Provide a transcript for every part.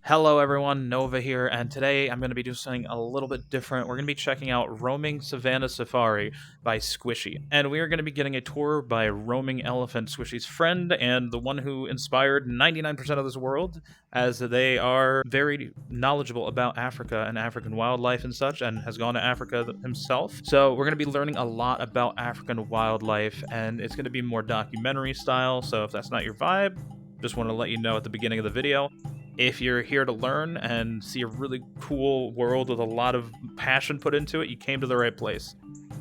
Hello everyone, Nova here, and today I'm going to be doing something a little bit different. We're going to be checking out Roaming Savannah Safari by Squishy. And we are going to be getting a tour by Roaming Elephant, Squishy's friend, and the one who inspired 99% of this world, as they are very knowledgeable about Africa and African wildlife and such, and has gone to Africa himself. So we're going to be learning a lot about African wildlife, and it's going to be more documentary style, so if that's not your vibe, just want to let you know at the beginning of the video. If you're here to learn and see a really cool world with a lot of passion put into it, you came to the right place.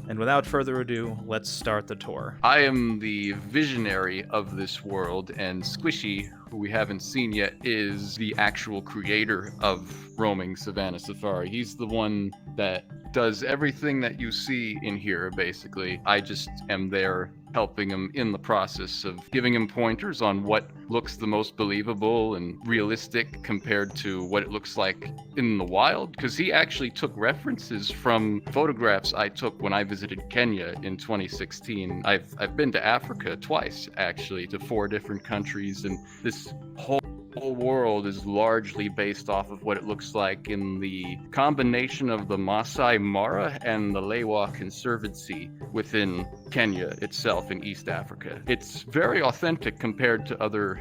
And without further ado, let's start the tour. I am the visionary of this world, and Squishy, who we haven't seen yet, is the actual creator of Roaming Savannah Safari. He's the one that does everything that you see in here, basically. I just am there helping him in the process of giving him pointers on what looks the most believable and realistic compared to what it looks like in the wild, because he actually took references from photographs I took when I visited Kenya in 2016. I've been to Africa twice, actually, to 4 different countries, and this whole world is largely based off of what it looks like in the combination of the Masai Mara and the Lewa Conservancy within Kenya itself in East Africa. It's very authentic compared to other,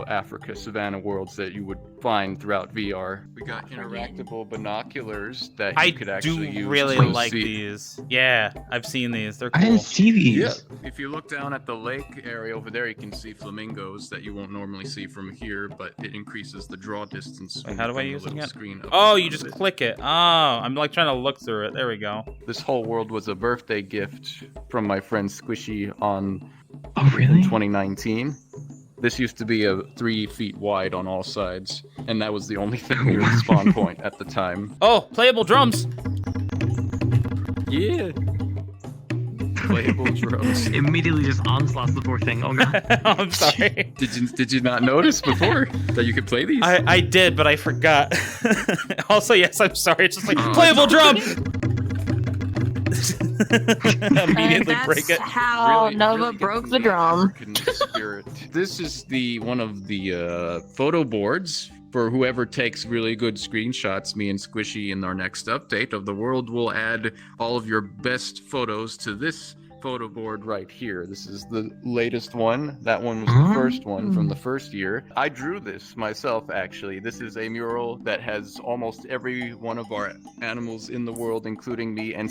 Africa savanna worlds that you would find throughout VR. We got interactable binoculars that you could actually use. I do really like these. Yeah, I've seen these. They're cool. I didn't see these. Yeah, if you look down at the lake area over there, you can see flamingos that you won't normally see from here, but it increases the draw distance. Wait, how do I use it again? Screen oh, you just click it. Oh, I'm like trying to look through it. There we go. This whole world was a birthday gift from my friend Squishy on really? 2019. This used to be 3 feet wide on all sides, and that was the only thing near the spawn point at the time. Oh, playable drums! Yeah. Playable drums. Immediately just onslaughts the poor thing. Oh god. I'm sorry. Did you not notice before that you could play these? I did, but I forgot. Also, yes, I'm sorry. It's just like, playable drum! Immediately break it. How Nova broke the drum. Spirit. This is one of the photo boards for whoever takes really good screenshots. Me and Squishy in our next update of the world will add all of your best photos to this photo board right here. This is the latest one. That one was the first one from the first year. I drew this myself, actually. This is a mural that has almost every one of our animals in the world, including me, and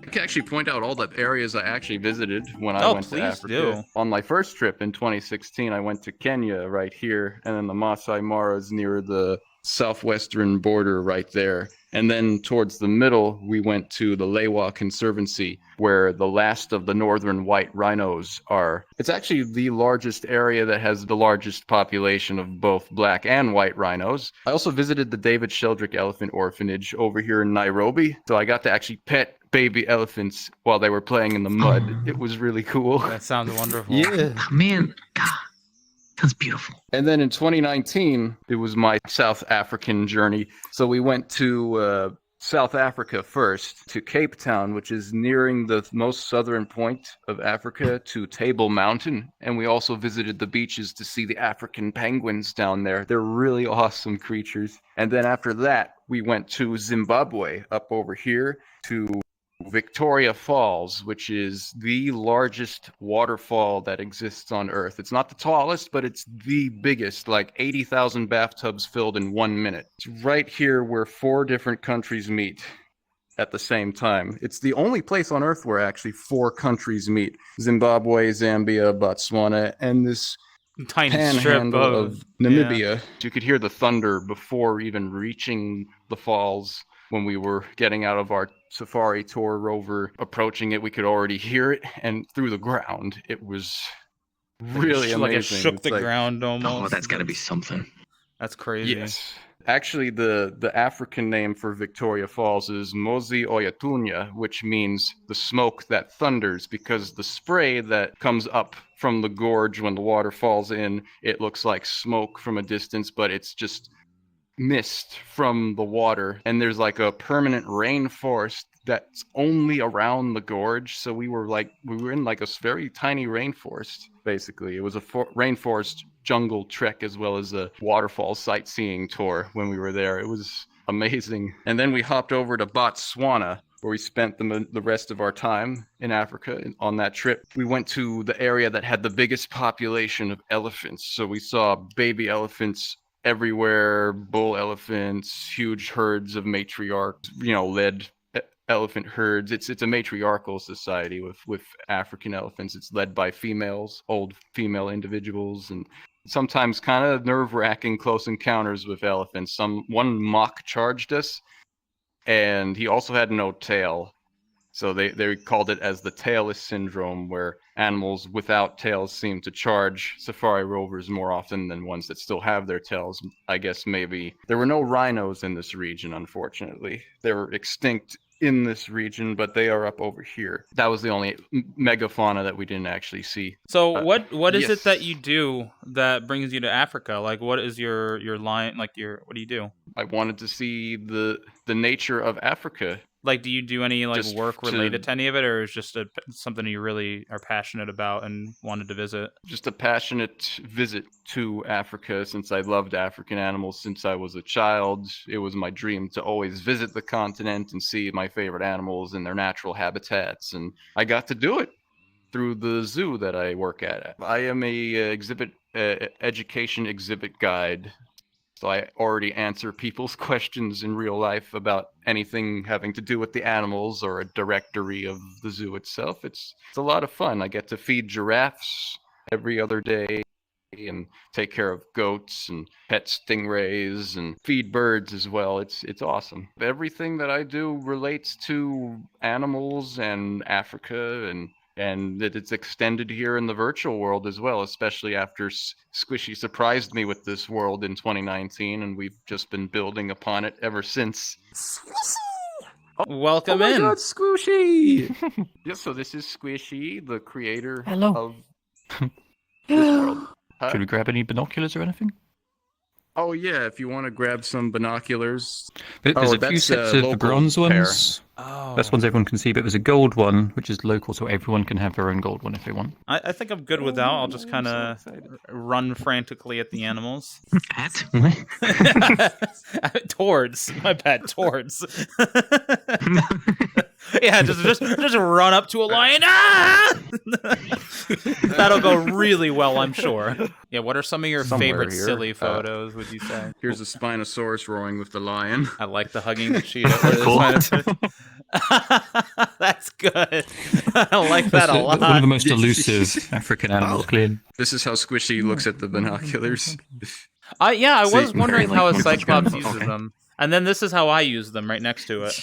I can actually point out all the areas I actually visited when I went to Africa. Do. On my first trip in 2016, I went to Kenya right here, and then the Masai Mara is near the southwestern border right there. And then towards the middle, we went to the Lewa Conservancy, where the last of the northern white rhinos are. It's actually the largest area that has the largest population of both black and white rhinos. I also visited the David Sheldrick Elephant Orphanage over here in Nairobi, so I got to actually pet baby elephants while they were playing in the mud. It was really cool. That sounds wonderful. Yeah. Man, God. That's beautiful. And then in 2019, it was my South African journey. So we went to South Africa first, to Cape Town, which is nearing the most southern point of Africa, to Table Mountain. And we also visited the beaches to see the African penguins down there. They're really awesome creatures. And then after that, we went to Zimbabwe, up over here, to Victoria Falls, which is the largest waterfall that exists on Earth. It's not the tallest, but it's the biggest, like 80,000 bathtubs filled in 1 minute. It's right here where 4 different countries meet at the same time. It's the only place on Earth where actually 4 countries meet. Zimbabwe, Zambia, Botswana, and this tiny panhandle strip of Namibia. Yeah. You could hear the thunder before even reaching the falls. When we were getting out of our safari tour rover, approaching it, we could already hear it, and through the ground, it was really amazing. Like it shook the ground almost. Oh, that's gotta be something. That's crazy. Yes. Actually, the African name for Victoria Falls is Mozi Oyatunya, which means the smoke that thunders, because the spray that comes up from the gorge when the water falls in, it looks like smoke from a distance, but it's just mist from the water, and there's like a permanent rainforest that's only around the gorge. So we were in like a very tiny rainforest, basically. It was a rainforest jungle trek as well as a waterfall sightseeing tour when we were there. It was amazing. And then we hopped over to Botswana, where we spent the rest of our time in Africa on that trip. We went to the area that had the biggest population of elephants. So we saw baby elephants everywhere, bull elephants, huge herds of matriarchs, led elephant herds. It's a matriarchal society with African elephants. It's led by females, old female individuals, and sometimes kind of nerve-wracking close encounters with elephants. One mock charged us, and he also had no tail. So they called it as the tailless syndrome, where animals without tails seem to charge safari rovers more often than ones that still have their tails. I guess maybe there were no rhinos in this region, unfortunately. They were extinct in this region, but they are up over here. That was the only megafauna that we didn't actually see. So what is yes. it that you do that brings you to Africa? Like, what is your line? Like, what do you do? I wanted to see the nature of Africa. Like, do you do any Just work related to any of it, or is just something you really are passionate about and wanted to visit? Just a passionate visit to Africa, since I loved African animals since I was a child. It was my dream to always visit the continent and see my favorite animals in their natural habitats, and I got to do it through the zoo that I work at. I am a education exhibit guide. So I already answer people's questions in real life about anything having to do with the animals or a directory of the zoo itself. It's a lot of fun. I get to feed giraffes every other day and take care of goats and pet stingrays and feed birds as well. It's awesome. Everything that I do relates to animals and Africa, and that it's extended here in the virtual world as well, especially after Squishy surprised me with this world in 2019, and we've just been building upon it ever since. Welcome in. Oh my God, Squishy! Yes, so this is Squishy, the creator of this world. Huh? Should we grab any binoculars or anything? Oh yeah, if you want to grab some binoculars. There's a few sets of the bronze ones. Oh. That's ones everyone can see, but there's a gold one, which is local, so everyone can have their own gold one if they want. I think I'm good with that. I'll just kind of run frantically at the animals. At? Towards. My bad. Towards. Yeah, just run up to a lion. Ah! That'll go really well, I'm sure. Yeah, what are some of your favorite silly photos, would you say? Here's a Spinosaurus roaring with the lion. I like the hugging the cheetah. That's good. I like that a lot. One of the most elusive African animals, clearly. This is how Squishy looks at the binoculars. I was wondering how a like Cyclops okay. uses them. And then this is how I use them right next to it.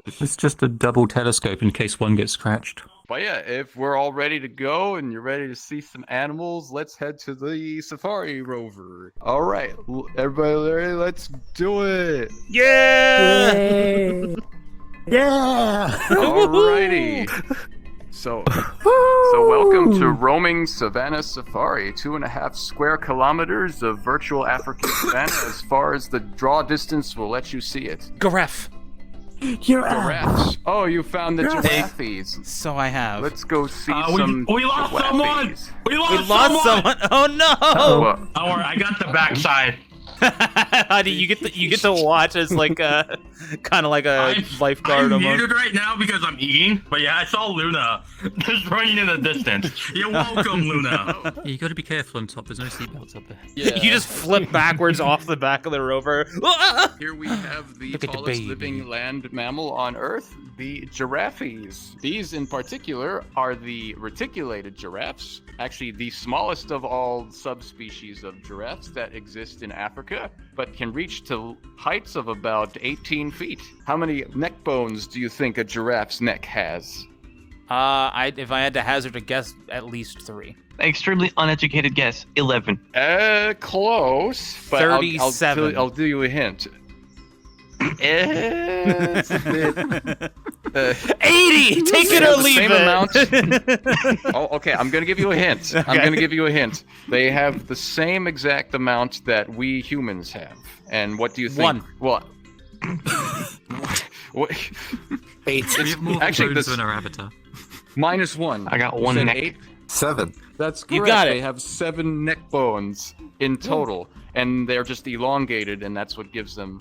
It's just a double telescope in case one gets scratched. But yeah, if we're all ready to go and you're ready to see some animals, let's head to the safari rover. All right, everybody ready? Let's do it. Yeah! Yeah! Alrighty. So welcome to Roaming Savannah Safari, 2.5 square kilometers of virtual African savanna as far as the draw distance will let you see it. Giraffe. Giraffes. Oh, you found the giraffes. So I have. Let's go see some we lost someone! giraffes. We lost someone. Oh no! Well, Don't worry, I got the backside. Honey, you get to watch as like a kind of like a lifeguard. I'm almost. muted right now because I'm eating. But yeah, I saw Luna just running in the distance. You're welcome, Luna. Yeah, you got to be careful on top. There's no seatbelts up there. yeah. You just flip backwards off the back of the rover. Here we have the Look at the tallest baby. living land mammal on Earth, the giraffes. These in particular are the reticulated giraffes, actually the smallest of all subspecies of giraffes that exist in Africa, but can reach to heights of about 18 feet. How many neck bones do you think a giraffe's neck has? If I had to hazard a guess, at least 3. Extremely uneducated guess. 11. Close, but 37. I'll do you a hint. It's a bit, 80. Take it or leave same it. amount. Oh, okay, I'm gonna give you a hint. I'm Okay. gonna give you a hint. They have the same exact amount that we humans have. And what do you think? 1. Well, What? 8. We have more Actually, bones this- than our avatar. -1. I got You one said neck. 8? 7. That's correct. You got it. They have 7 neck bones in total, and they're just elongated, and that's what gives them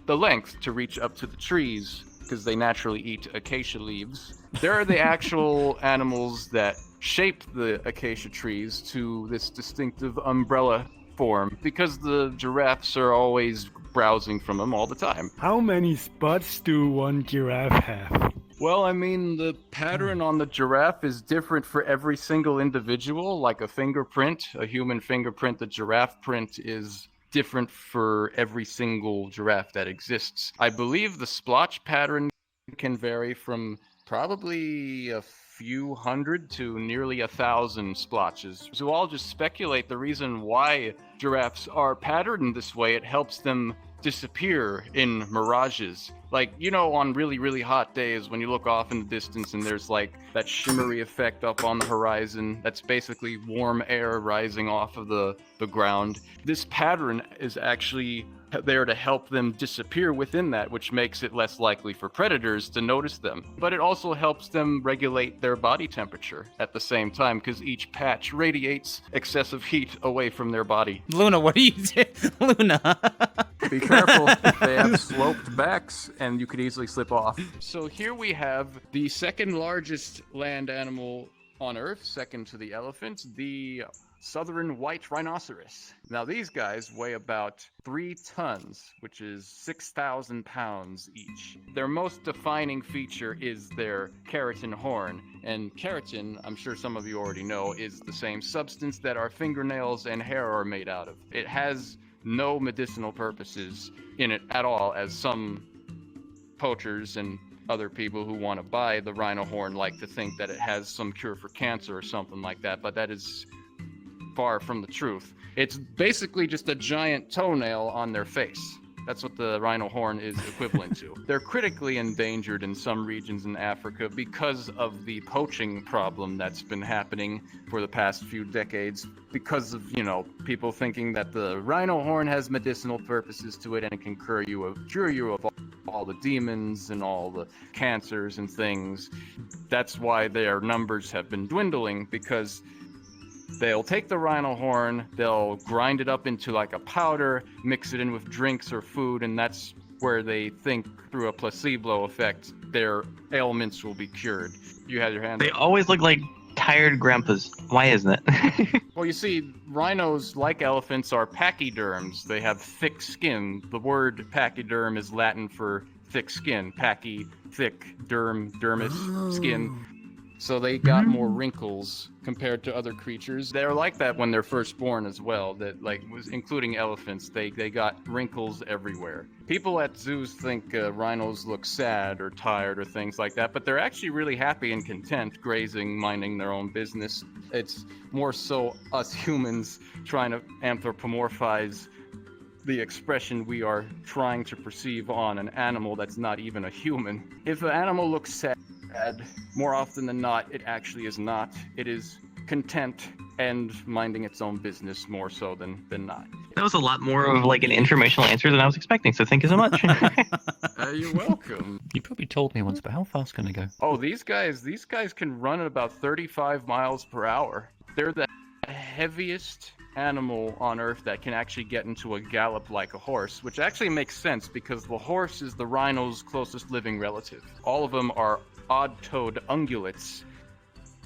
the length to reach up to the trees, because they naturally eat acacia leaves. They're the actual animals that shape the acacia trees to this distinctive umbrella form, because the giraffes are always browsing from them all the time. How many spots do one giraffe have? Well, I mean, the pattern on the giraffe is different for every single individual, like a fingerprint, a human fingerprint. The giraffe print is different for every single giraffe that exists. I believe the splotch pattern can vary from probably a few hundred to nearly 1,000 splotches. So I'll just speculate the reason why giraffes are patterned this way. It helps them disappear in mirages. Like, you know, on really, really hot days when you look off in the distance and there's like that shimmery effect up on the horizon, that's basically warm air rising off of the ground. This pattern is actually there to help them disappear within that, which makes it less likely for predators to notice them. But it also helps them regulate their body temperature at the same time, because each patch radiates excessive heat away from their body. Luna, what are you doing? Luna. Be careful, they have sloped backs and you could easily slip off. So here we have the second largest land animal on Earth, second to the elephant, the southern white rhinoceros. Now these guys weigh about 3 tons, which is 6,000 pounds each. Their most defining feature is their keratin horn. And keratin, I'm sure some of you already know, is the same substance that our fingernails and hair are made out of. It has no medicinal purposes in it at all, as some poachers and other people who want to buy the rhino horn like to think that it has some cure for cancer or something like that, but that is far from the truth. It's basically just a giant toenail on their face. That's what the rhino horn is equivalent to. They're critically endangered in some regions in Africa because of the poaching problem that's been happening for the past few decades, because of, you know, people thinking that the rhino horn has medicinal purposes to it and it can cure you of all the demons and all the cancers and things. That's why their numbers have been dwindling, because they'll take the rhino horn, they'll grind it up into like a powder, mix it in with drinks or food, and that's where they think through a placebo effect their ailments will be cured. You had your hand They up. always look like tired grandpas. Why isn't it? Well, you see, rhinos, like elephants, are pachyderms. They have thick skin. The word pachyderm is Latin for thick skin. Pachy, thick, dermis, skin. So they got more wrinkles compared to other creatures. They're like that when they're first born as well. That, like, was including elephants, they got wrinkles everywhere. People at zoos think rhinos look sad or tired or things like that, but they're actually really happy and content grazing, minding their own business. It's more so us humans trying to anthropomorphize the expression we are trying to perceive on an animal that's not even a human. If an animal looks sad, more often than not, it actually is not. It is content and minding its own business more so than not. That was a lot more of like an informational answer than I was expecting, so thank you so much. You're welcome. You probably told me once, but how fast can I go? Oh, these guys can run at about 35 miles per hour. They're the heaviest animal on Earth that can actually get into a gallop like a horse, which actually makes sense because the horse is the rhino's closest living relative. All of them are odd-toed ungulates.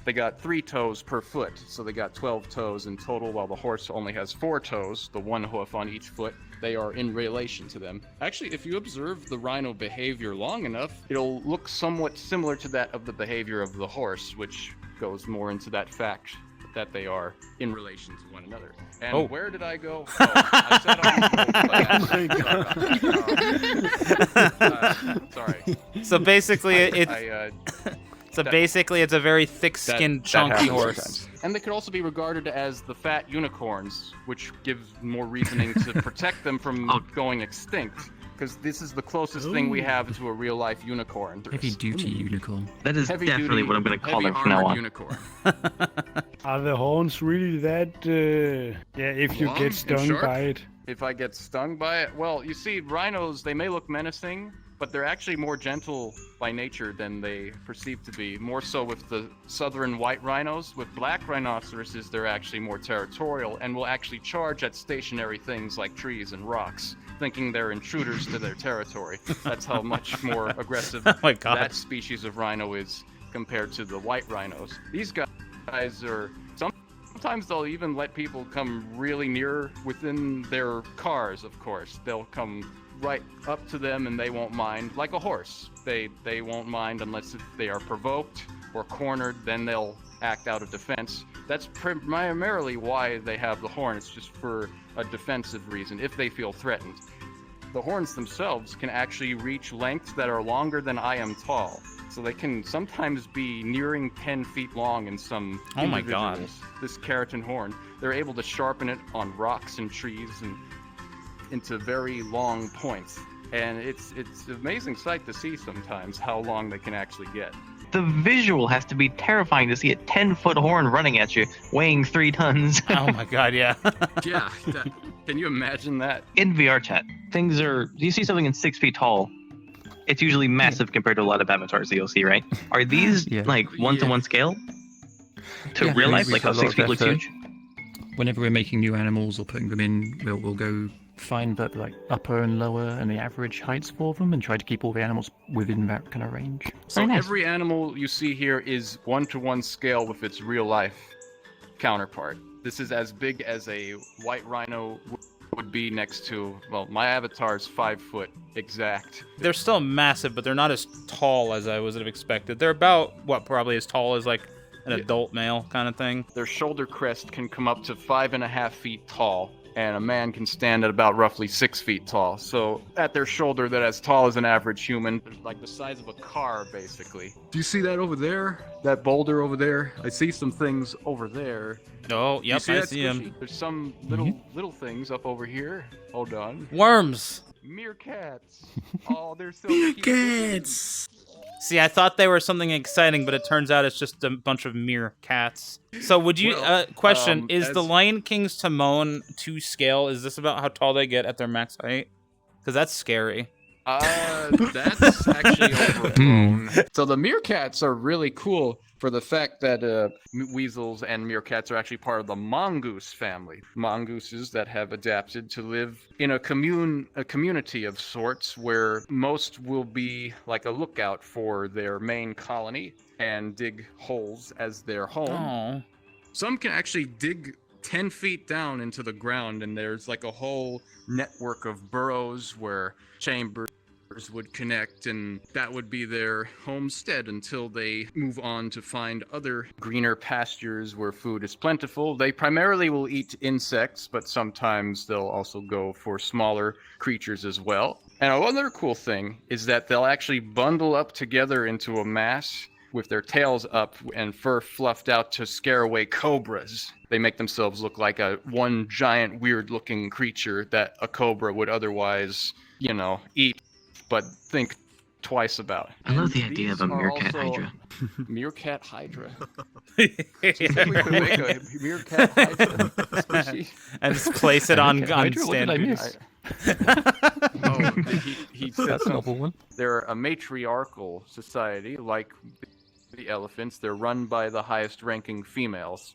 They got 3 toes per foot, so they got 12 toes in total, while the horse only has 4 toes, the 1 hoof on each foot. They are in relation to them. Actually, if you observe the rhino behavior long enough, it'll look somewhat similar to that of the behavior of the horse, which goes more into that fact that they are in relation to one another. And where did I go? Oh, I said sorry. So basically, it's a very thick-skinned, That chunky happens horse. sometimes. And they could also be regarded as the fat unicorns, which gives more reasoning to protect them from going extinct. Because this is the closest thing we have to a real-life unicorn. Heavy-duty unicorn. That is Heavy-duty, definitely what I'm going to call them from now heavy-armored on. unicorn. Are the horns really that, if you Long get and stung sharp? by it? If I get stung by it? Well, you see, rhinos, they may look menacing, but they're actually more gentle by nature than they perceive to be. More so with the southern white rhinos. With black rhinoceroses, they're actually more territorial and will actually charge at stationary things like trees and rocks, thinking they're intruders to their territory. That's how much more aggressive Oh my God. that species of rhino is compared to the white rhinos. These guys are... Sometimes they'll even let people come really near within their cars, of course. They'll come right up to them and they won't mind, like a horse. They won't mind unless if they are provoked or cornered, then they'll act out of defense. That's primarily why they have the horn. It's just for a defensive reason, if they feel threatened. The horns themselves can actually reach lengths that are longer than I am tall. So they can sometimes be nearing 10 feet long in some Oh my God. individuals. This keratin horn, they're able to sharpen it on rocks and trees and into very long points. And it's an amazing sight to see sometimes how long they can actually get. The visual has to be terrifying to see a 10-foot horn running at you, weighing 3 tons. Oh my God, yeah. Yeah, can you imagine that? In VRChat, you see something in 6 feet tall, it's usually massive compared to a lot of avatars that you'll see, right? Are these Yeah. like one-to-one scale? To Yeah, real life, we like how put a lot 6 of feet looks effort. huge? Whenever we're making new animals or putting them in, we'll go find the like upper and lower and the average heights for them and try to keep all the animals within that kind of range. So Very nice. every animal you see here is one-to-one scale with its real-life counterpart. This is as big as a white rhino would be next to, well, my avatar's 5 foot exact. They're still massive, but they're not as tall as I would have expected. They're about, probably as tall as like an adult male kind of thing. Their shoulder crest can come up to 5.5 feet tall, and a man can stand at about roughly 6 feet tall. So at their shoulder, they're as tall as an average human, like the size of a car, basically. Do you see that over there? That boulder over there? I see some things over there. Oh, You yep, see I that, see him. Squishy? There's some little things up over here. Hold on. Worms. Meerkats. Oh, they're so cute. See, I thought they were something exciting, but it turns out it's just a bunch of meerkats. So would you, Well, question, is the as- Lion King's Timon to scale? Is this about how tall they get at their max height? Because that's scary. That's actually overgrown. So the meerkats are really cool for the fact that weasels and meerkats are actually part of the mongoose family. Mongooses that have adapted to live in a community of sorts where most will be like a lookout for their main colony and dig holes as their home. Oh. Some can actually dig 10 feet down into the ground, and there's like a whole network of burrows where chambers would connect, and that would be their homestead until they move on to find other greener pastures where food is plentiful. They primarily will eat insects, but sometimes they'll also go for smaller creatures as well. And another cool thing is that they'll actually bundle up together into a mass with their tails up and fur fluffed out to scare away cobras. They make themselves look like one giant weird-looking creature that a cobra would otherwise, eat, but think twice about. I love And the idea of these a are meerkat also- hydra. Meerkat hydra. We could make a meerkat hydra squishy. And just place it on Hydra? What did I stand. miss? Oh, he said That's a something. novel one. They're a matriarchal society, like the elephants. They're run by the highest-ranking females.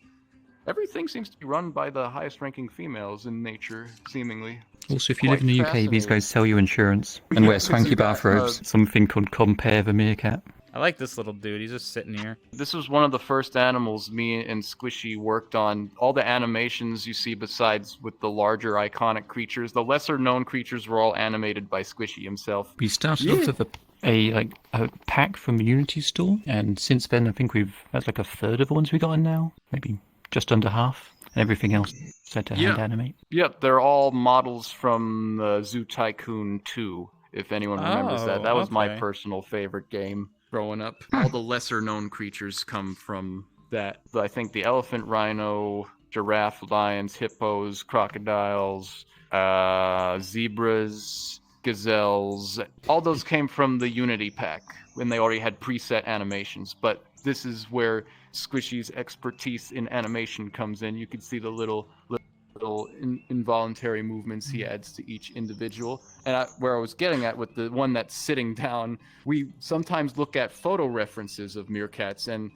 Everything seems to be run by the highest-ranking females in nature, seemingly. Also, if you live in the Quite UK, these guys fascinating. sell you insurance and Yeah, wear I can swanky see that. bathrobes. Something called Compare the Meerkat. I like this little dude. He's just sitting here. This was one of the first animals me and Squishy worked on. All the animations you see besides with the larger iconic creatures, the lesser-known creatures were all animated by Squishy himself. We started off with a pack from the Unity store, and since then I think that's like a third of the ones we got in now, maybe just under half, and everything else had to hand animate. Yep, they're all models from the Zoo Tycoon 2, if anyone remembers that. That was my okay. personal favorite game growing up. All the lesser-known creatures come from that. I think the elephant, rhino, giraffe, lions, hippos, crocodiles, zebras, gazelles, all those came from the Unity pack when they already had preset animations. But this is where Squishy's expertise in animation comes in. You can see the little little involuntary movements he adds to each individual. And where I was getting at with the one that's sitting down, we sometimes look at photo references of meerkats, and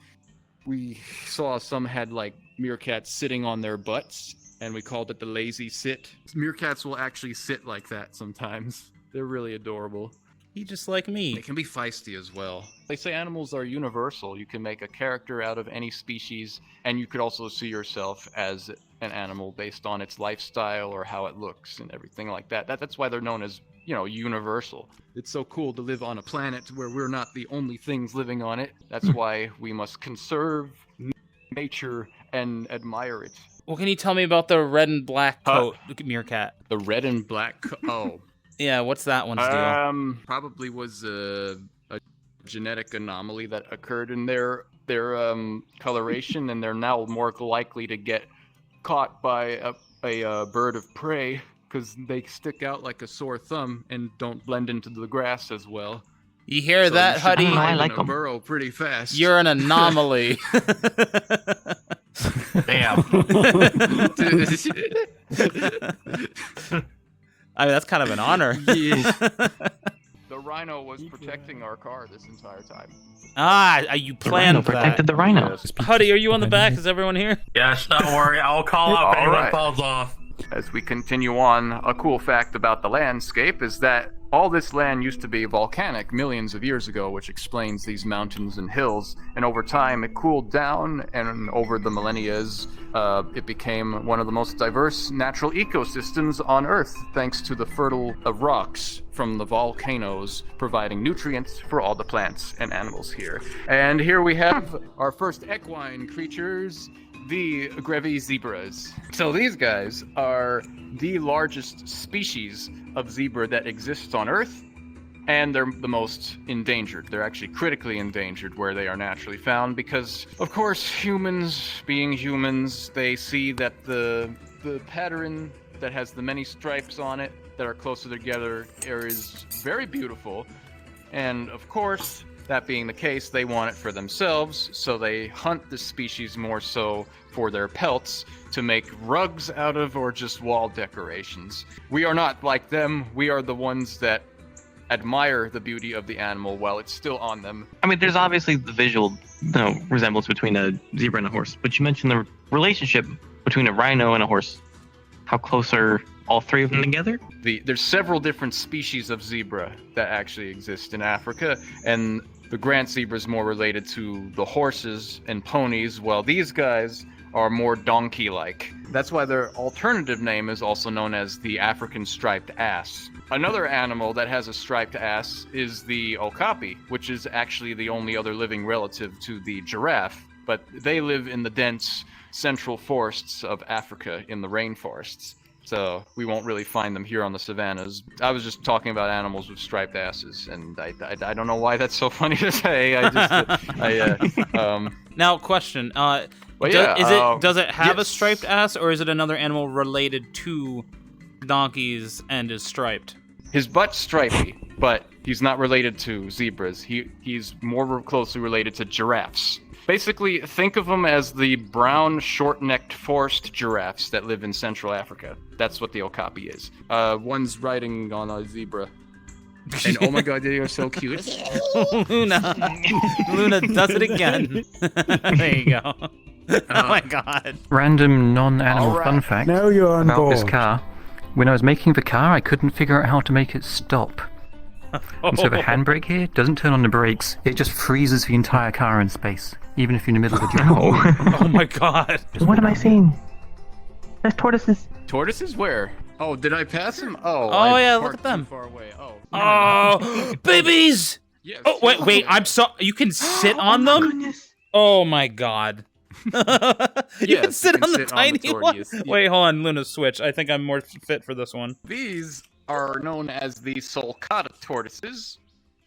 we saw some had like meerkats sitting on their butts, and we called it the lazy sit. Meerkats will actually sit like that sometimes. They're really adorable. He just like me. They can be feisty as well. They say animals are universal. You can make a character out of any species, and you could also see yourself as an animal based on its lifestyle or how it looks and everything like that. That's why they're known as, universal. It's so cool to live on a planet where we're not the only things living on it. That's why we must conserve nature and admire it. Well, can you tell me about the red and black coat meerkat? The red and black Yeah, what's that one's deal? Probably was a genetic anomaly that occurred in their coloration, and they're now more likely to get caught by a bird of prey because they stick out like a sore thumb and don't blend into the grass as well. You hear that, Huddy? I like them. Burrow pretty fast. You're an anomaly. Damn. I mean, that's kind of an honor. Yeah. The rhino was protecting our car this entire time. You planned that. Protected the rhino. Yes. Huddy, are you on the back? Is everyone here? Yes, don't worry. I'll call up if All anyone right. falls off. As we continue on, a cool fact about the landscape is that all this land used to be volcanic millions of years ago, which explains these mountains and hills. And over time, it cooled down, and over the millennia, it became one of the most diverse natural ecosystems on Earth, thanks to the fertile rocks from the volcanoes providing nutrients for all the plants and animals here. And here we have our first equine creatures, the Grevy zebras. So these guys are the largest species of zebra that exists on Earth, and they're the most endangered. They're actually critically endangered where they are naturally found because, of course, humans, being humans, they see that the pattern that has the many stripes on it that are closer together is very beautiful, and of course, that being the case, they want it for themselves, so they hunt the species more so for their pelts to make rugs out of or just wall decorations. We are not like them. We are the ones that admire the beauty of the animal while it's still on them. I mean, there's obviously the visual resemblance between a zebra and a horse, but you mentioned the relationship between a rhino and a horse. How close are all three of them together? There's several different species of zebra that actually exist in Africa, and the Grant zebra is more related to the horses and ponies, while these guys are more donkey-like. That's why their alternative name is also known as the African striped ass. Another animal that has a striped ass is the okapi, which is actually the only other living relative to the giraffe, but they live in the dense central forests of Africa in the rainforests. So we won't really find them here on the savannas. I was just talking about animals with striped asses, and I don't know why that's so funny to say. Now, question. But yeah, does it have a yes. striped ass, or is it another animal related to donkeys and is striped? His butt's stripy, but he's not related to zebras. He's more closely related to giraffes. Basically, think of them as the brown, short-necked forest giraffes that live in Central Africa. That's what the okapi is. One's riding on a zebra. And oh my god, they are so cute. Luna does it again. There you go. Oh my god. Random non-animal All right. fun fact Now you're on about this board. car. When I was making the car, I couldn't figure out how to make it stop. And so the handbrake here doesn't turn on the brakes. It just freezes the entire car in space, even if you're in the middle of a jump. Oh my god. What am I seeing? There's tortoises. Tortoises where? Oh, did I pass him? Oh, Oh, I yeah, look parked at them. Too far away. Oh. Oh, babies! Yes. Oh, wait, you can sit on them? Goodness. Oh my god. You can Yes, sit you can on the sit on the tiny one? tortoise. Yeah. Wait, hold on, Luna, switch. I think I'm more fit for this one. These are known as the Sulcata tortoises,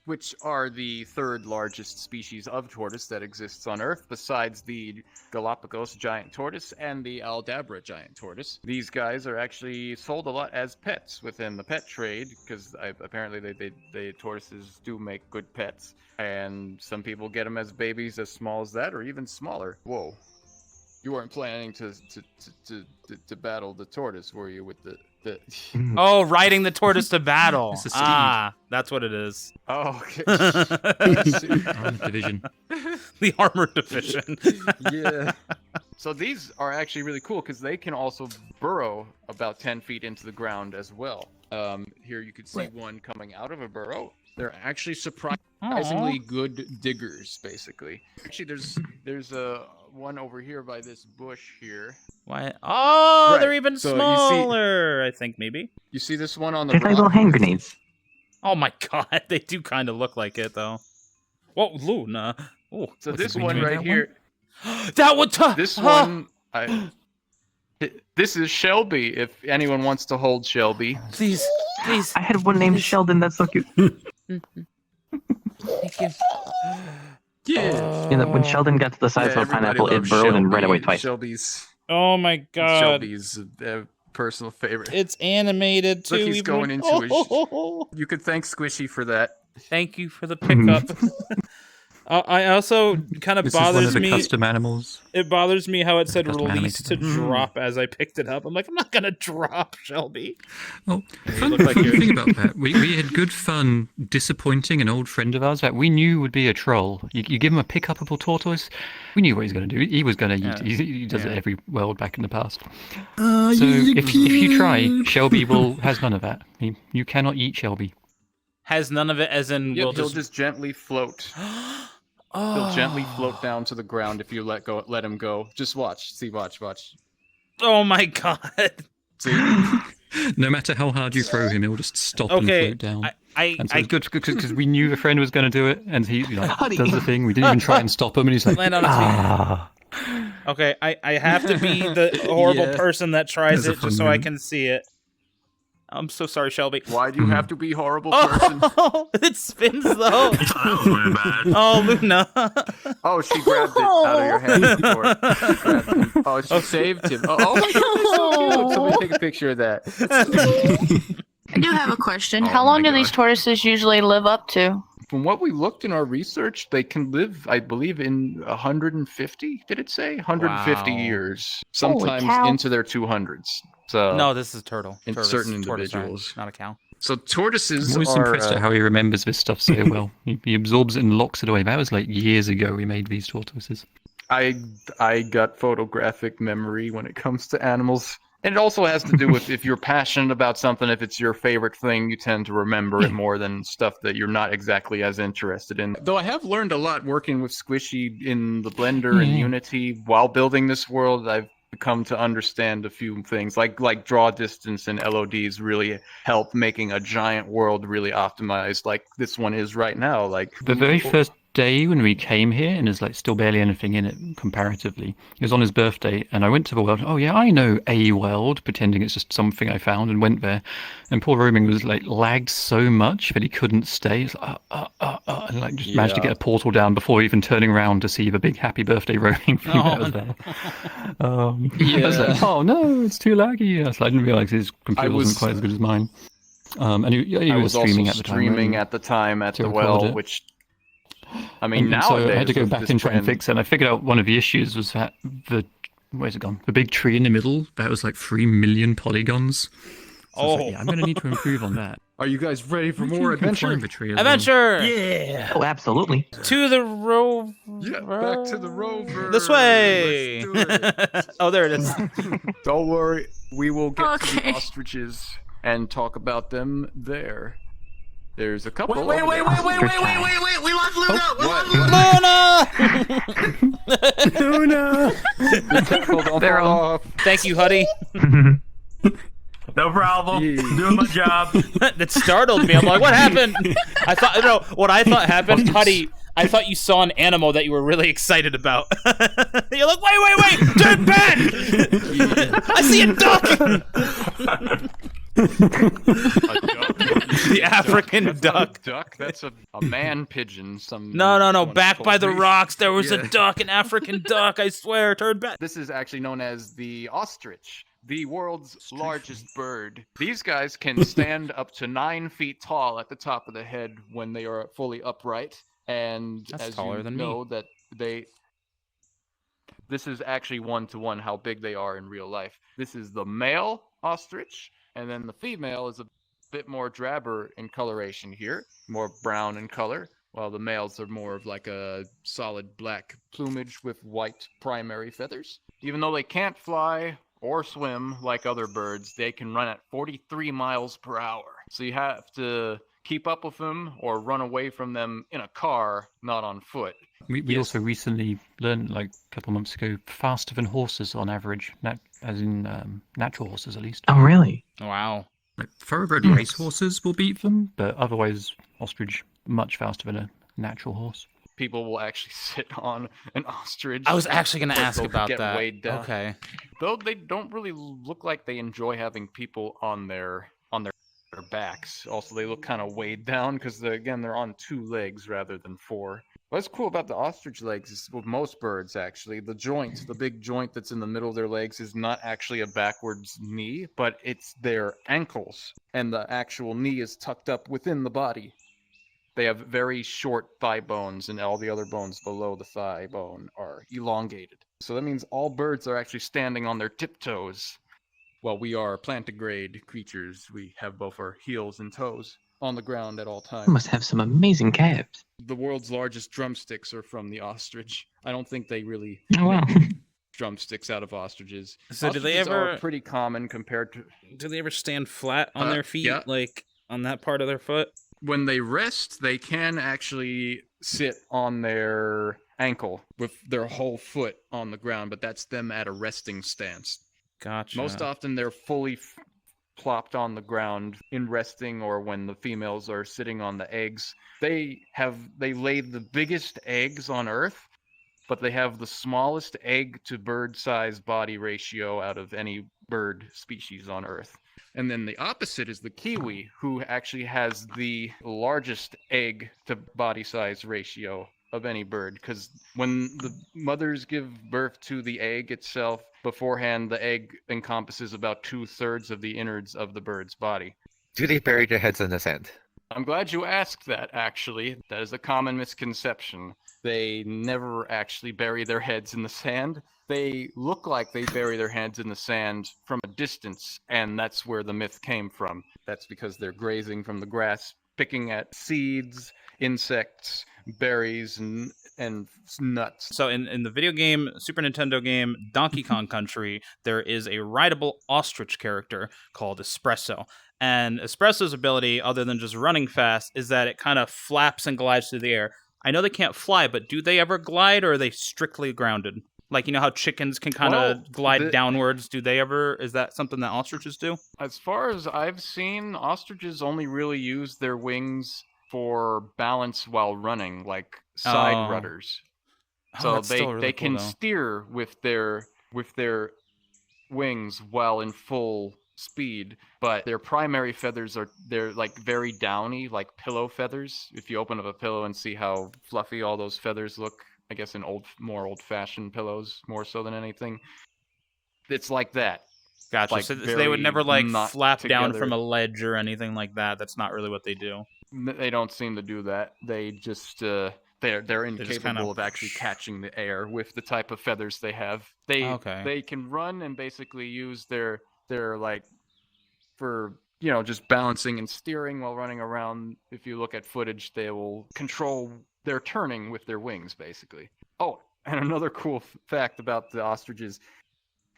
which are the third largest species of tortoise that exists on Earth, besides the Galapagos giant tortoise and the Aldabra giant tortoise. These guys are actually sold a lot as pets within the pet trade, because apparently they tortoises do make good pets, and some people get them as babies as small as that, or even smaller. Whoa. You weren't planning to battle the tortoise, were you? With the Oh, riding the tortoise to battle. It's a steed. Ah, that's what it is. Oh, okay. Armored division. The armored division. Yeah. So these are actually really cool because they can also burrow about 10 feet into the ground as well. Here you could see one coming out of a burrow. They're actually surprisingly good diggers, basically. Actually, there's one over here by this bush here. Why? Oh, Right. they're even So you see- smaller. I think maybe. You see this one on the They're like little rock? hand grenades. Oh my god, they do kind of look like it though. Whoa, Luna. Oh, So What's this the one green right that here. that one. This one, this is Shelby. If anyone wants to hold Shelby, Please. I had one named Sheldon. That's so cute. Thank you. yeah. You know, when Sheldon got to the size of a everybody pineapple, it loves burrowed and ran Shelby. away twice. Oh my god. Shelby's a personal favorite. It's animated too. Look, he's even going when- into his. Oh. You could thank Squishy for that. Thank you for the pickup. I also kind of This is one bothers of the me. custom animals. It bothers me how it said Custom release to animated. drop as I picked it up. I'm like, I'm not gonna drop Shelby. Well, You fun look like you're- thing about that, we had good fun disappointing an old friend of ours that we knew would be a troll. You give him a pick-upable tortoise, we knew what he was going to do. He was going to Yeah. he does it Yeah. every world back in the past. So if you try, Shelby has none of that. You cannot eat Shelby. Has none of it, as in Yep, will he'll just gently float. He'll gently float down to the ground if you let him go. Just watch. See, watch. Oh my god. See? No matter how hard you throw him, he'll just stop and Okay, float down. And so I it's good because we knew a friend was going to do it, and he Honey. does the thing. We didn't even try and stop him, and he's like, Land on his ah. okay. I have to be the horrible Yeah. person that tries That's a it just fun so I moment. can see it. I'm so sorry, Shelby. Why do you have to be a horrible person? Oh, it spins though. That was really bad. Oh, Luna. Oh, she grabbed it out of your hand before. She grabbed him. Oh, she saved him. Oh my god, that's so cute. Somebody take a picture of that. I do have a question. Oh How long my do these God. tortoises usually live up to? From what we looked in our research, they can live, I believe, in 150. Did it say 150 Wow. years? Holy Sometimes cow. into their 200s. So No, this is turtle. in Tortoise, certain tortoise, right, individuals. not a cow. So I'm tortoises always are. impressed at how he remembers this stuff so well. He absorbs it and locks it away. That was like years ago we made these tortoises. I got photographic memory when it comes to animals. And it also has to do with if you're passionate about something, if it's your favorite thing, you tend to remember it more than stuff that you're not exactly as interested in. Though I have learned a lot working with Squishy in the Blender and Unity while building this world. I've come to understand a few things like draw distance and LODs really help making a giant world really optimized like this one is right now. Like The very first day when we came here, and there's like still barely anything in it comparatively, it was on his birthday, and I went to the world. Oh yeah, I know a world, pretending it's just something I found, and went there. And poor Roaming was like lagged so much that he couldn't stay. It's like, and like just managed to get a portal down before even turning around to see the big happy birthday Roaming thing that was there. I was like, oh no, it's too laggy. I didn't realize his computer wasn't quite as good as mine. And he I was streaming also at the time. streaming right? at the time at To the record well, it. which I mean And so nowadays I had to go with back this and try and trend- fix it. And I figured out one of the issues was that where's it gone? The big tree in the middle, that was like 3 million polygons. So I was like, yeah, I'm going to need to improve on that. Are you guys ready for I think more you can adventure? climb the tree as well. Adventure. Yeah. Oh, absolutely. To the rover. Yeah, back to the rover. This way. Let's do it. Oh, there it is. Don't worry, we will get to Okay. the ostriches and talk about them there. There's a couple. Wait, over wait, there. wait, wait, wait, wait, wait, wait, we lost Luna! We lost Luna! Luna. Luna. Careful, don't They're fall on. off. Thank you, Huddy. No problem. Yeah. Doing my job. That startled me. I'm like, what happened? What I thought happened, Huddy. I thought you saw an animal that you were really excited about. You're like, wait, turn back! I see a duck! The African duck. Duck? That's a man pigeon. No. Back by the rocks. rocks, there was Yeah. a duck, an African duck. I swear, turn back. This is actually known as the ostrich, the world's largest bird. These guys can stand up to 9 feet tall at the top of the head when they are fully upright. And That's as taller you than me. know that they This is actually 1-to-1 how big they are in real life. This is the male ostrich, and then the female is a bit more drabber in coloration here, more brown in color, while the males are more of like a solid black plumage with white primary feathers. Even though they can't fly or swim like other birds, they can run at 43 miles per hour. So you have to keep up with them or run away from them in a car, not on foot. We also recently learned, like a couple of months ago, faster than horses on average, as in natural horses at least. Oh, really? Wow. Like thoroughbred race horses will beat them, but otherwise ostrich much faster than a natural horse. People will actually sit on an ostrich. I was actually going to like ask they'll about get that. weighed down. Okay. Though they don't really look like they enjoy having people on their backs. Also, they look kind of weighed down because they're on 2 legs rather than 4. What's cool about the ostrich legs is with most birds actually, the big joint that's in the middle of their legs is not actually a backwards knee, but it's their ankles, and the actual knee is tucked up within the body. They have very short thigh bones, and all the other bones below the thigh bone are elongated. So that means all birds are actually standing on their tiptoes. While we are plantigrade creatures, we have both our heels and toes on the ground at all times. You must have some amazing calves. The world's largest drumsticks are from the ostrich. I don't think they really Oh, wow. make drumsticks out of ostriches. So do they Ostriches ever are pretty common compared to do they ever stand flat on their feet, yeah. like on that part of their foot? when they rest, they can actually sit on their ankle with their whole foot on the ground, but that's them at a resting stance. Gotcha. Most often they're fully plopped on the ground in resting, or when the females are sitting on the eggs. They lay the biggest eggs on Earth, but they have the smallest egg to bird size body ratio out of any bird species on Earth. And then the opposite is the kiwi, who actually has the largest egg to body size ratio of any bird, because when the mothers give birth to the egg itself, beforehand the egg encompasses about 2/3 of the innards of the bird's body. Do they bury their heads in the sand? I'm glad you asked that, actually. That is a common misconception. They never actually bury their heads in the sand. They look like they bury their heads in the sand from a distance, and that's where the myth came from. That's because they're grazing from the grass, picking at seeds, insects, berries, and nuts. So in the video game, Super Nintendo game, Donkey Kong Country, there is a rideable ostrich character called Espresso. And Espresso's ability, other than just running fast, is that it kind of flaps and glides through the air. I know they can't fly, but do they ever glide, or are they strictly grounded? Like, you know how chickens can kind of glide downwards? Do they ever? Is that something that ostriches do? As far as I've seen, ostriches only really use their wings for balance while running, like side rudders. So they can steer with their wings while in full speed, but their primary feathers they're like very downy, like pillow feathers. If you open up a pillow and see how fluffy all those feathers look, I guess in more old-fashioned pillows, more so than anything, it's like that. Gotcha. Like so they would never like flap down together from a ledge or anything like that. That's not really what they do. They don't seem to do that. They just they're incapable of actually catching the air with the type of feathers they have. They can run and basically use their like for just balancing and steering while running around. If you look at footage, they will control their turning with their wings, basically. Oh, and another cool fact about the ostriches: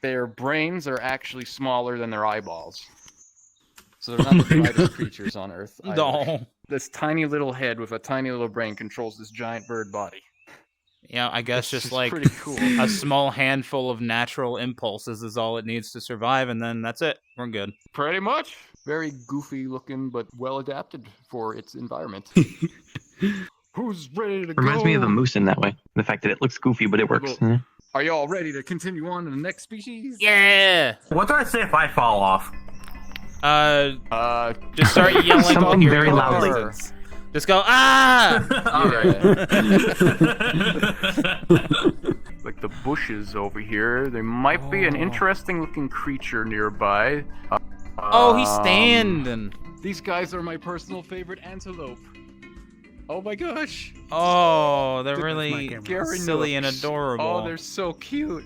their brains are actually smaller than their eyeballs. So they're not the brightest creatures on Earth. No. This tiny little head with a tiny little brain controls this giant bird body. Yeah, I guess It's just like pretty cool. a small handful of natural impulses is all it needs to survive, and then that's it. We're good. Pretty much. Very goofy looking, but well adapted for its environment. Who's ready to go? Reminds me of a moose in that way. The fact that it looks goofy, but it works. Well, are y'all ready to continue on to the next species? Yeah. What do I say if I fall off? Just start yelling Something all very your loudly. voices. Just go, ah! Like the bushes over here. There might be an interesting looking creature nearby. Oh, he's standing. These guys are my personal favorite antelope. Oh my gosh. Oh, they're That's my really camera. silly and Gerenuks. adorable. Oh, they're so cute.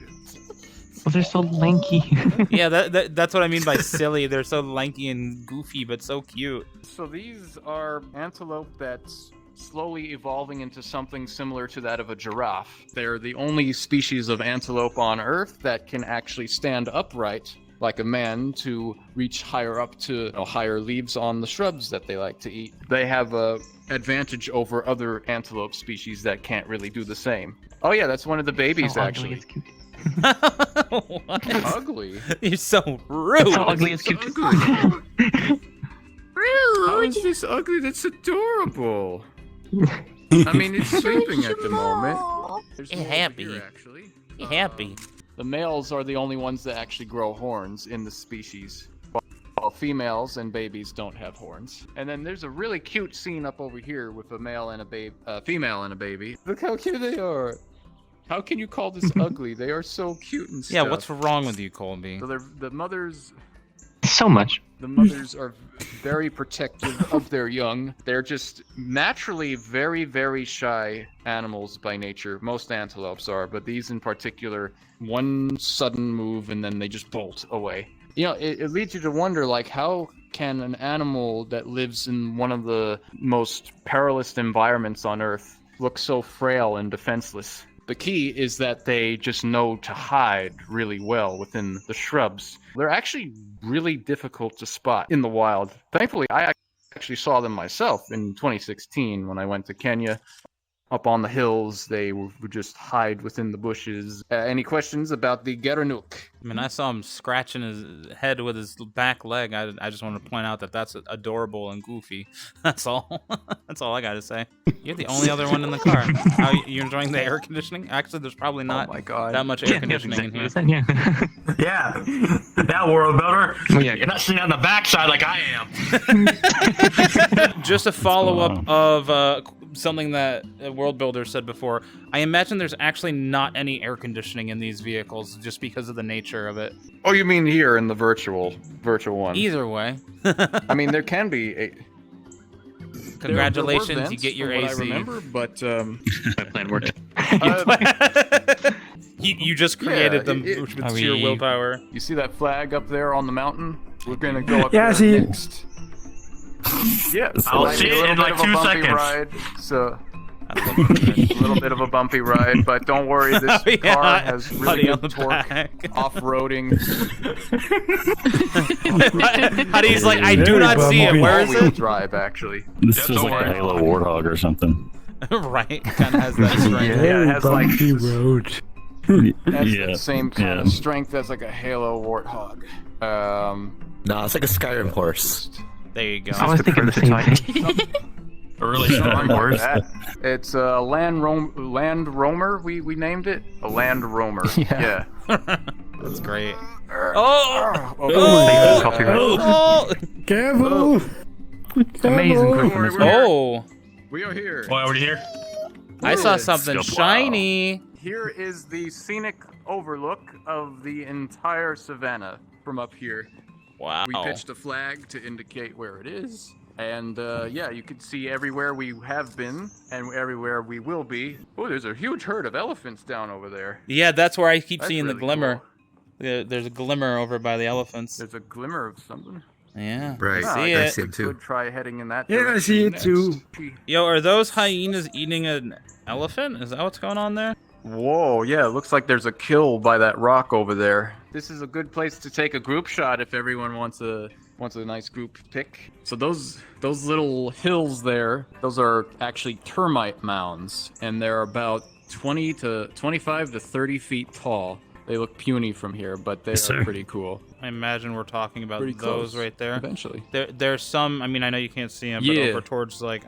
Oh, they're so lanky. Yeah, that's what I mean by silly. They're so lanky and goofy, but so cute. So these are antelope that's slowly evolving into something similar to that of a giraffe. They're the only species of antelope on Earth that can actually stand upright like a man to reach higher up to higher leaves on the shrubs that they like to eat. They have a advantage over other antelope species that can't really do the same. Oh yeah, that's one of the babies So ugly, actually. it's cute. What? Ugly. You're so rude. So ugly, it's cute. Ugly. How Rude. is this ugly? That's adorable. I mean, it's sleeping at the moment. There's It's more over happy. here, actually. Be happy. The males are the only ones that actually grow horns in the species, while females and babies don't have horns. And then there's a really cute scene up over here with a male and a female and a baby. Look how cute they are. How can you call this ugly? They are so cute and stuff. Yeah, what's wrong with you, Colby? So the mothers So much. The mothers are very protective of their young. They're just naturally very, very shy animals by nature. Most antelopes are, but these in particular, one sudden move and then they just bolt away. You know, it leads you to wonder, like, how can an animal that lives in one of the most perilous environments on Earth look so frail and defenseless? The key is that they just know to hide really well within the shrubs. They're actually really difficult to spot in the wild. Thankfully, I actually saw them myself in 2016 when I went to Kenya. Up on the hills, they would just hide within the bushes. Any questions about the Gerenuk? I mean, I saw him scratching his head with his back leg. I just want to point out that that's adorable and goofy. That's all. That's all I got to say. You're the only other one in the car. How you enjoying the air conditioning? Actually, there's probably not Oh my god. that much air conditioning in here. Yeah. Yeah, that world builder. Oh, yeah. You're not sitting on the backside like I am. Just a follow-up of something that World Builder said before. I imagine there's actually not any air conditioning in these vehicles just because of the nature of it. Oh, you mean here in the virtual one? Either way, I mean, there can be congratulations, you get your AC. I remember, but My plan worked. You just created them it- with sheer willpower. you see that flag up there on the mountain? We're gonna go up Yeah, I there see it. next. Yeah, I'll might see be a it little in bit like of a 2 bumpy seconds. Ride, so a little bit of a bumpy ride, but don't worry, this Oh, yeah, car has really Buddy on good the torque, back. off-roading. Huddy's like, I do Very not see it. bumpy. Where is All-wheel it? drive, actually. This Yeah, feels don't like a worry. Halo Warthog or something. Right, kind of has that strength. Yeah, it has like bumpy road. that's Yeah, the same kind yeah. of strength as like a Halo Warthog. No, it's like a Skyrim horse. There you go. I was thinking the same thing. Really Something strong like horse. that. It's a land roamer. We named it a land roamer. Yeah. That's great. Oh, Oh, copyright. Oh! Careful! Amazing clip from this one. Oh! we are here. Boy, over here. I saw It's something just- shiny. Here is the scenic overlook of the entire savannah from up here. Wow. We pitched a flag to indicate where it is. And yeah, you can see everywhere we have been and everywhere we will be. Oh, there's a huge herd of elephants down over there. Yeah, that's where I keep That's seeing the really glimmer. cool. There's a glimmer over by the elephants. There's a glimmer of something. Yeah, Right. I Ah, see I it. see him too. Could try heading in that Yeah, I direction see it next. too. Yo, are those hyenas eating an elephant? Is that what's going on there? Whoa, yeah, it looks like there's a kill by that rock over there. This is a good place to take a group shot if everyone wants a nice group pic. So those little hills there, those are actually termite mounds, and they're about 25 to 30 feet tall. They look puny from here, but they Yes, are sir. pretty cool. I imagine we're talking about Pretty those close, right there. Eventually. There's some. I mean, I know you can't see them, but Yeah. over towards like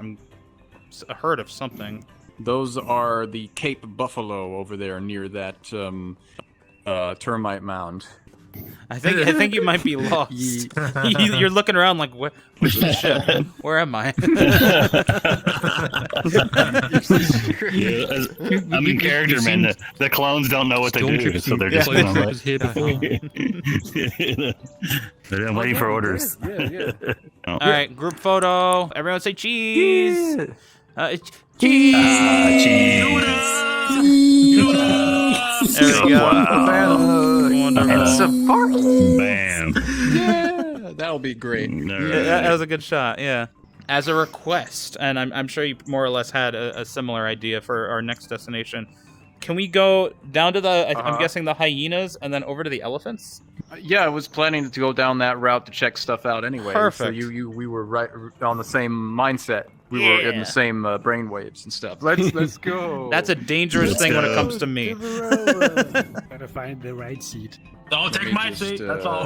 a herd of something. Those are the Cape Buffalo over there near that termite mound. I think you might be lost. You're looking around like, where's the ship? Where am I? Yeah, I'm in character, man. The clones don't know what to do, so they're just Yeah. like, here before. they're waiting for orders. Yeah. All right, group photo. Everyone say cheese. Cheese. There we go. Wonderful. Bam. Yeah, that'll be great. That was a good shot. Yeah. As a request, and I'm sure you more or less had a similar idea for our next destination. Can we go down to the? I'm guessing the hyenas, and then over to the elephants. Yeah, I was planning to go down that route to check stuff out anyway. Perfect. So we were right on the same mindset. We were in the same brain waves and stuff. Let's go. That's a dangerous thing when it comes to me. Gotta find the right seat. Don't take my seat. That's all.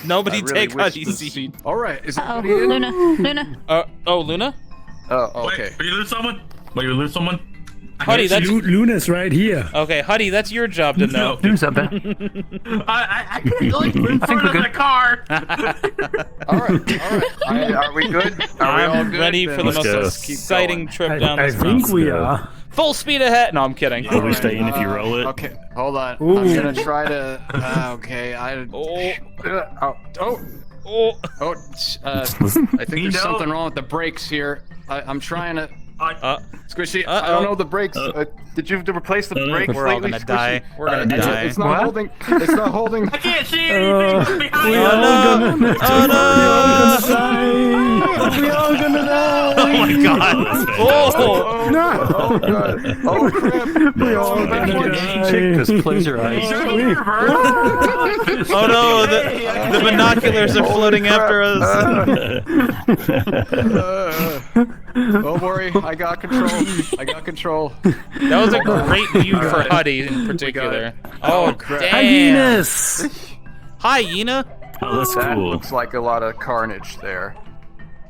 Nobody really take wish Huddy's the seat. All right. Is Oh, everybody in? Luna. Oh, Luna? Oh, okay. Wait, you lose someone? Wait, you lose someone? Huddy, that's Luna's right here. okay. Huddy, that's your job to know. Who's up there? I can't go in front of the car. All right. Are we good? Are we all I'm good? ready for the Then most let's keep exciting going. trip down I this think mountain. we are. Full speed ahead. No, I'm kidding. Will we stay in if you roll it? Okay, hold on. Ooh. I'm gonna try to. Okay, I. I think there's something wrong with the brakes here. I'm trying to. Squishy, I don't know the brakes. Did you replace the brakes We're all lately, gonna Squishy? die. We're gonna die. It's not holding. It's not holding. I can't see anything behind We you. all gonna die. We all gonna die. Oh my god! Oh! No. Oh god. Oh crap. We all gonna die. Just close your eyes. Oh no! The binoculars are floating after us. Don't worry, I got control. That was a great view for Huddy in particular. Oh damn! Hyenas. Hyena? Oh, that's That cool. looks like a lot of carnage there.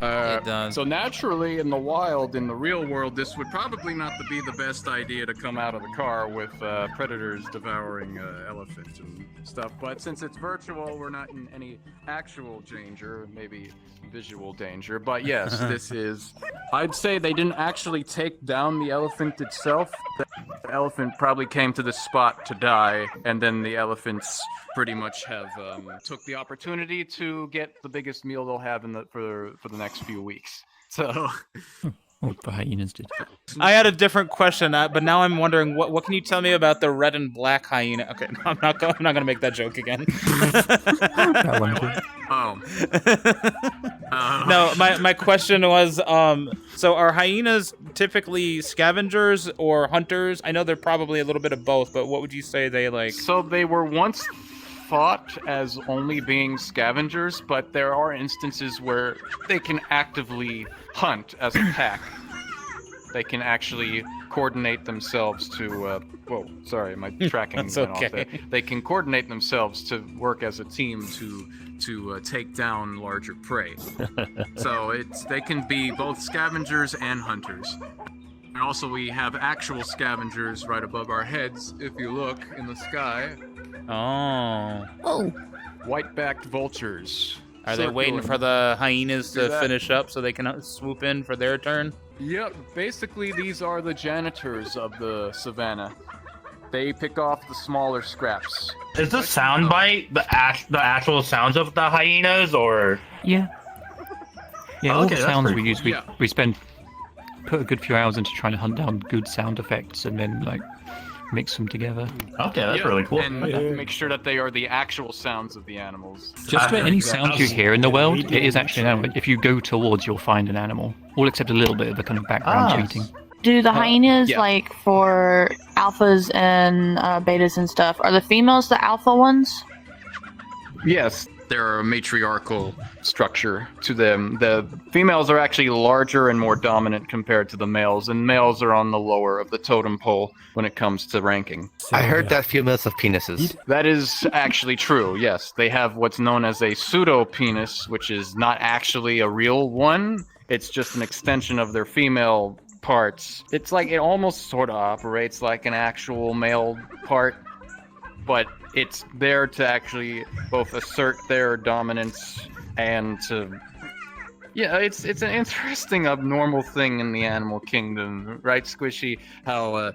It does. So naturally, in the wild, in the real world, this would probably not be the best idea to come out of the car with predators devouring elephants and stuff. But since it's virtual, we're not in any actual danger, maybe visual danger. But yes, this is. I'd say they didn't actually take down the elephant itself. The elephant probably came to this spot to die, and then the elephants pretty much have took the opportunity to get the biggest meal they'll have for the next few weeks. So What the hyenas did. I had a different question, but now I'm wondering what can you tell me about the red and black hyena? Okay, no, I'm not gonna make that joke again. That one too. No, my question was, so are hyenas typically scavengers or hunters? I know they're probably a little bit of both, but what would you say they like? So they were once thought as only being scavengers, but there are instances where they can actively hunt as a pack. They can actually coordinate themselves to. Whoa, sorry, my tracking That's went okay. off there. They can coordinate themselves to work as a team to take down larger prey. So they can be both scavengers and hunters. And also, we have actual scavengers right above our heads. If you look in the sky, Oh, white-backed vultures. are they waiting for the hyenas to finish up so they can swoop in for their turn? Yep, basically these are the janitors of the savannah. They pick off the smaller scraps. Is the soundbite the actual sounds of the hyenas, or? Yeah. Yeah, all Okay, the that's sounds pretty we use, cool. we put a good few hours into trying to hunt down good sound effects and then like mix them together. Okay, that's really cool. And make sure that they are the actual sounds of the animals. Just about any sound you hear in the world, it is actually an animal. If you go towards, you'll find an animal. All except a little bit of the kind of background cheating. Do the hyenas, yeah. like, for alphas and betas and stuff, are the females the alpha ones? Yes, they're a matriarchal structure to them. The females are actually larger and more dominant compared to the males, and males are on the lower of the totem pole when it comes to ranking. I heard that females have penises. That is actually true, yes. They have what's known as a pseudo-penis, which is not actually a real one. It's just an extension of their female parts. It's like, it almost sort of operates like an actual male part, but it's there to actually both assert their dominance and to... Yeah, it's an interesting abnormal thing in the animal kingdom, right, Squishy? How,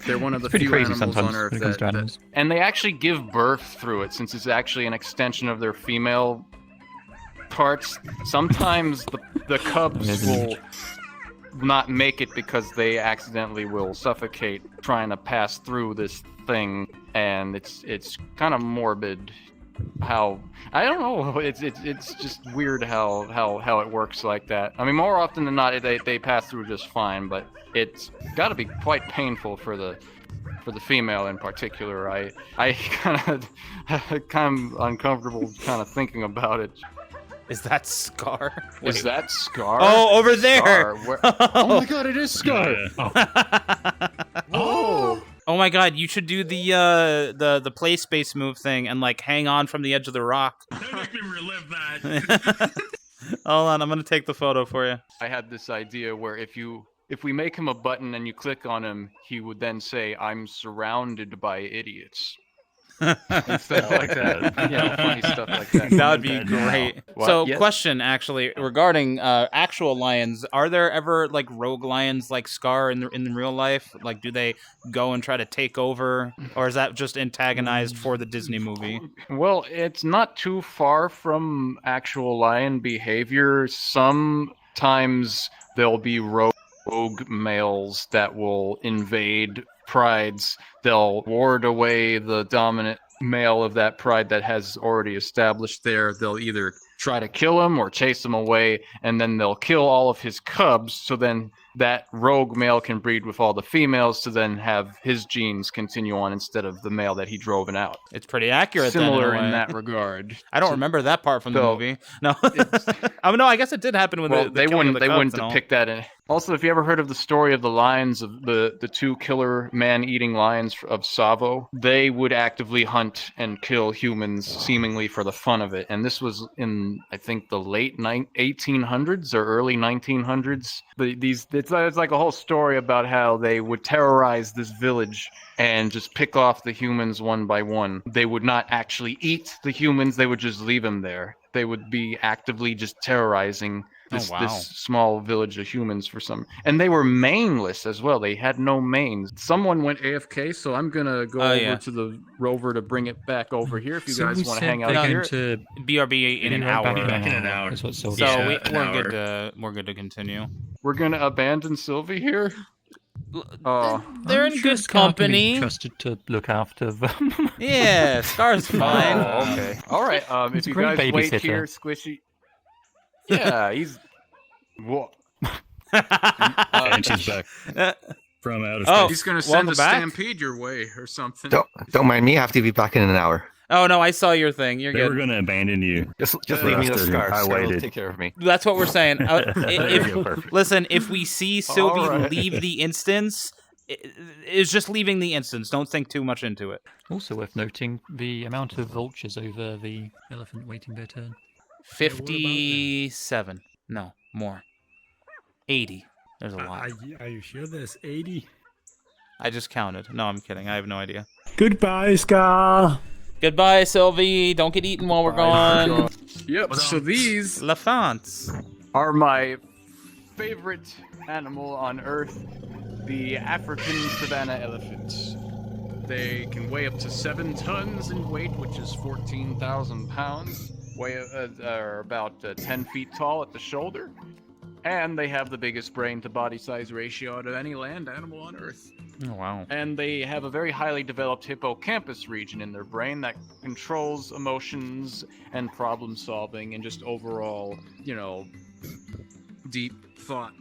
they're one of the Pretty few crazy animals sometimes on Earth when it comes to animals. and they actually give birth through it, since it's actually an extension of their female parts. Sometimes the cubs There's an will image. not make it because they accidentally will suffocate trying to pass through this thing, and it's kind of morbid. How I don't know. It's just weird how it works like that. I mean, more often than not, they pass through just fine, but it's got to be quite painful for the female in particular. I kind of uncomfortable kind of thinking about it. Is that Scar? Is Wait. that Scar? Oh, over there! Scar. Oh my god, it is Scar! Oh. Oh my god, you should do the play space move thing and like hang on from the edge of the rock. Don't make me relive that. Hold on, I'm gonna take the photo for you. I had this idea where if we make him a button and you click on him, he would then say, "I'm surrounded by idiots." And stuff like that. Funny stuff like that. That would be great. What? So, Yes? question actually regarding actual lions: are there ever like rogue lions like Scar in real life? Like, do they go and try to take over, or is that just antagonized for the Disney movie? Well, it's not too far from actual lion behavior. Sometimes there'll be rogue males that will invade prides. They'll ward away the dominant male of that pride that has already established there. They'll either try to kill him or chase him away, and then they'll kill all of his cubs, so then that rogue male can breed with all the females to then have his genes continue on instead of the male that he drove out. It's pretty accurate. Similar then, in that regard. I don't remember that part from the So, movie. No, I mean, no, I guess it did happen with the they killing of wouldn't the cubs and all. depict that in. Also, if you ever heard of the story of the lions of the two killer man-eating lions of Savo, they would actively hunt and kill humans seemingly for the fun of it. And this was in, I think, the late 1800s or early 1900s. It's like a whole story about how they would terrorize this village and just pick off the humans one by one. They would not actually eat the humans, they would just leave them there. They would be actively just terrorizing this small village of humans for some. And they were maneless as well. They had no manes. Someone went AFK, so I'm gonna go over to the rover to bring it back over here if you guys want to hang out here. BRB in an hour. Back in an hour. That's what So we're good to continue. We're gonna abandon Sylvie here. Oh, They're in good company. Trusted to look after them. Yeah, Scar's fine. oh, okay. All right. He's If a you great guys wait babysitter. here, Squishy. Yeah, he's. Whoa. And she's back from outer space. Oh, He's gonna welcome send a back. stampede your way or something. Don't mind me. I have to be back in an hour. Oh no, I saw your thing. You're They were good. going to abandon you. Just leave me the Bastard. scar. I Scar will waited. take care of me. That's what we're saying. Perfect. Listen, if we see Sylvie right. leave the instance, it's just leaving the instance. Don't think too much into it. Also worth noting the amount of vultures over the elephant waiting their turn. 57. No, more. 80. There's a lot. Are you sure there's 80? I just counted. No, I'm kidding. I have no idea. Goodbye, Scar. Goodbye, Sylvie. Don't get eaten while we're gone. Yep. So these Lafants. are my favorite animal on Earth, the African savanna elephant. They can weigh up to 7 tons in weight, which is 14,000 pounds. Are about 10 feet tall at the shoulder. And they have the biggest brain to body size ratio out of any land animal on Earth. Oh, wow. And they have a very highly developed hippocampus region in their brain that controls emotions and problem solving and just overall, deep thought.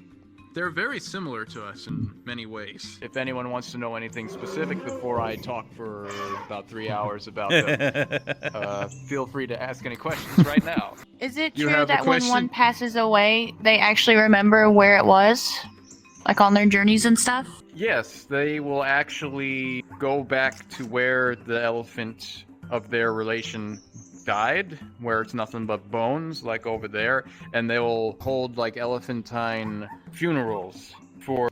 They're very similar to us in many ways. If anyone wants to know anything specific before I talk for about 3 hours about them, feel free to ask any questions right now. Is it You true have a that when question? one passes away, they actually remember where it was? Like on their journeys and stuff? Yes, they will actually go back to where the elephant of their relation died, where it's nothing but bones, like over there, and they will hold like elephantine funerals for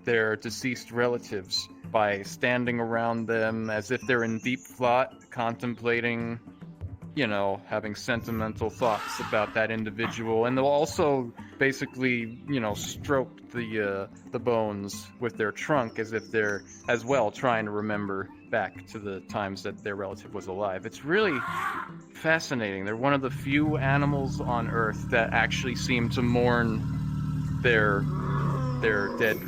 their deceased relatives by standing around them as if they're in deep thought, contemplating, having sentimental thoughts about that individual, and they'll also basically, stroke the bones with their trunk as if they're as well trying to remember back to the times that their relative was alive. It's really fascinating. They're one of the few animals on Earth that actually seem to mourn their their dead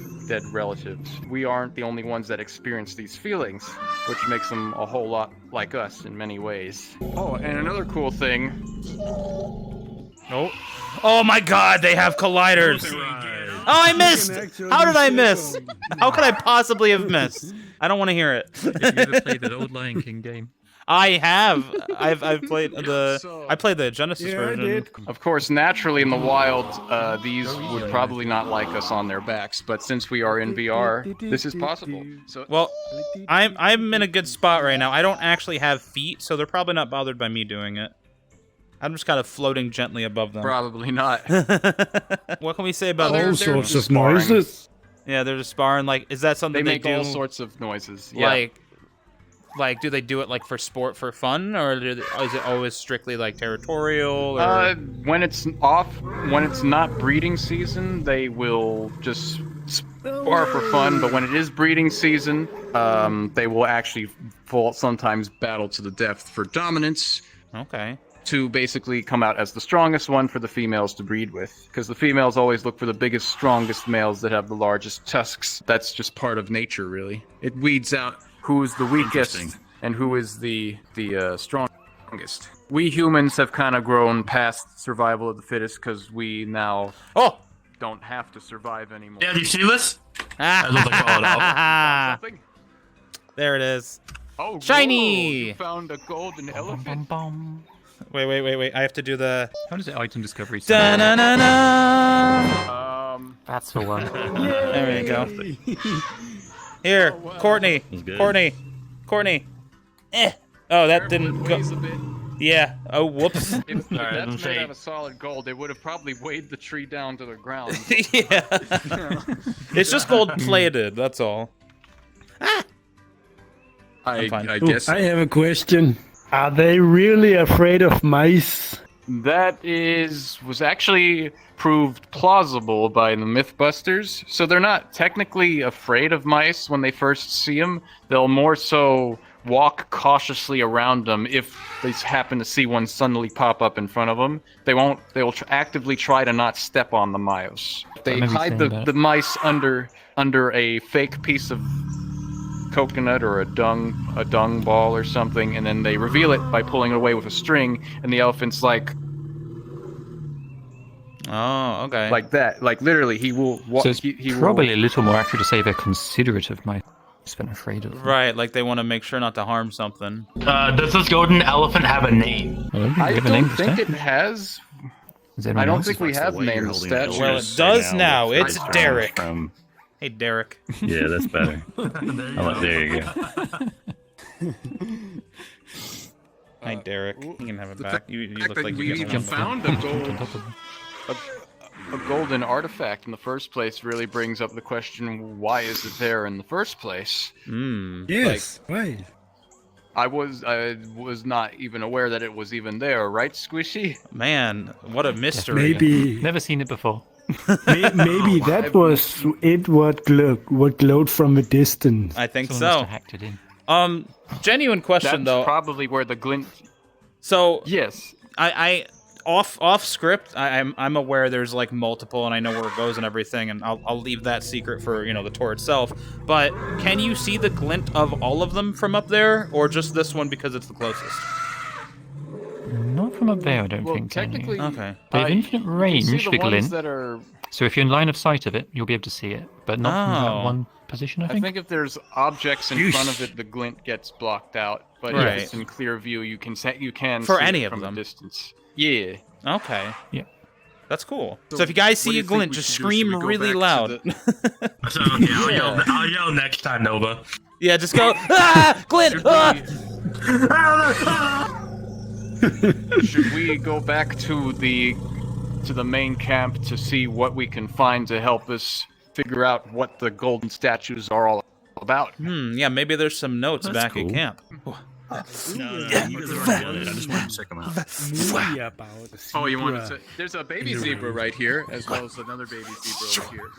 relatives. We aren't the only ones that experience these feelings, which makes them a whole lot like us in many ways. Oh, and another cool thing. Oh my God, they have colliders. Oh, I missed. How did I miss? How could I possibly have missed? I don't want to hear it. Have you ever played that old Lion King game? I have. I've played I played the Genesis version. I did. Of course, naturally in the wild, these would probably not like us on their backs, but since we are in VR, this is possible. So, Well, I'm in a good spot right now. I don't actually have feet, so they're probably not bothered by me doing it. I'm just kind of floating gently above them. probably not. What can we say about They're All those? sorts just of noises. Yeah, they're just sparring. Like, is that something They make do? all sorts of noises. Yeah. Like, do they do it like for sport, for fun, or is it always strictly like territorial? Or... When it's not breeding season, they will just spar for fun. But when it is breeding season, they will actually sometimes battle to the death for dominance. Okay. To basically come out as the strongest one for the females to breed with. Because the females always look for the biggest, strongest males that have the largest tusks. That's just part of nature, really. It weeds out who is the weakest and who is the strongest. We humans have kind of grown past survival of the fittest because we now don't have to survive anymore. Yeah, do you see this? I look like call it out. Something? There it is. Oh, Shiny! whoa, you found a golden elephant. Wait. I have to do the... How does it item discovery? Da-na-na-na! That's the one. There we go. Here, Courtney. Courtney. Oh, that didn't go... Weighs a bit. Yeah. Oh, whoops. If Alright, that's I'm made saying- out of solid gold, it would have probably weighed the tree down to the ground. Yeah. It's just gold plated, that's all. I'm fine. I Ooh, guess I have a question. Are they really afraid of mice? that was actually proved plausible by the Mythbusters. So they're not technically afraid of mice when they first see them. They'll more so walk cautiously around them if they happen to see one suddenly pop up in front of them. They'll actively try to not step on the mouse. They remember hide saying the mice under a fake piece of coconut or a dung ball or something, and then they reveal it by pulling it away with a string, and the elephant's like Oh, okay. like that. Like literally he will So it's he probably a little more accurate to say they're considerate of mice than afraid of them. Right, like they want to make sure not to harm something. Does this golden elephant have a name? I Give a name don't to think stat? it has. Is I anyone don't else? think we have named the statue. Well, it does now. It's Derek. Hey, Derek. Yeah, that's better. There you go. Hi, Derek. You can have it back. You look like we you get even along. found a golden artifact in the first place really brings up the question: why is it there in the first place? Yes. Right. I was not even aware that it was even there, right, Squishy? Man, what a mystery. Maybe Never seen it before. maybe that was it. What glowed from a distance. I think Someone must so. have hacked it in. Genuine question That's though. probably where the glint. So Yes. I off script, I'm aware there's like multiple, and I know where it goes and everything, and I'll leave that secret for the tour itself. But can you see the glint of all of them from up there, or just this one because it's the closest? Not from up there, I don't Well, think. can you? technically, Okay. They have infinite you range, see the the ones glint. that are. So if you're in line of sight of it, you'll be able to see it, but not from Oh. that one position, I I think. think if there's objects in front of it, the glint gets blocked out. But Right. if it's in clear view, you can For see any it of from them. a distance. Yeah. Okay. Yeah. That's cool. So if you guys what do see you a think glint, we just should do? Should scream we go really back to loud. So, okay, I'll yell next time, Nova. Yeah, just go, ah, glint, ah! Should we go back to the main camp to see what we can find to help us figure out what the golden statues are all about? Yeah, maybe there's some notes That's back cool. at camp. No, you guys already got it. I just wanted to check them out. Movie about a Oh, you want to zebra. say there's a baby zebra right here, as well as another baby zebra over here.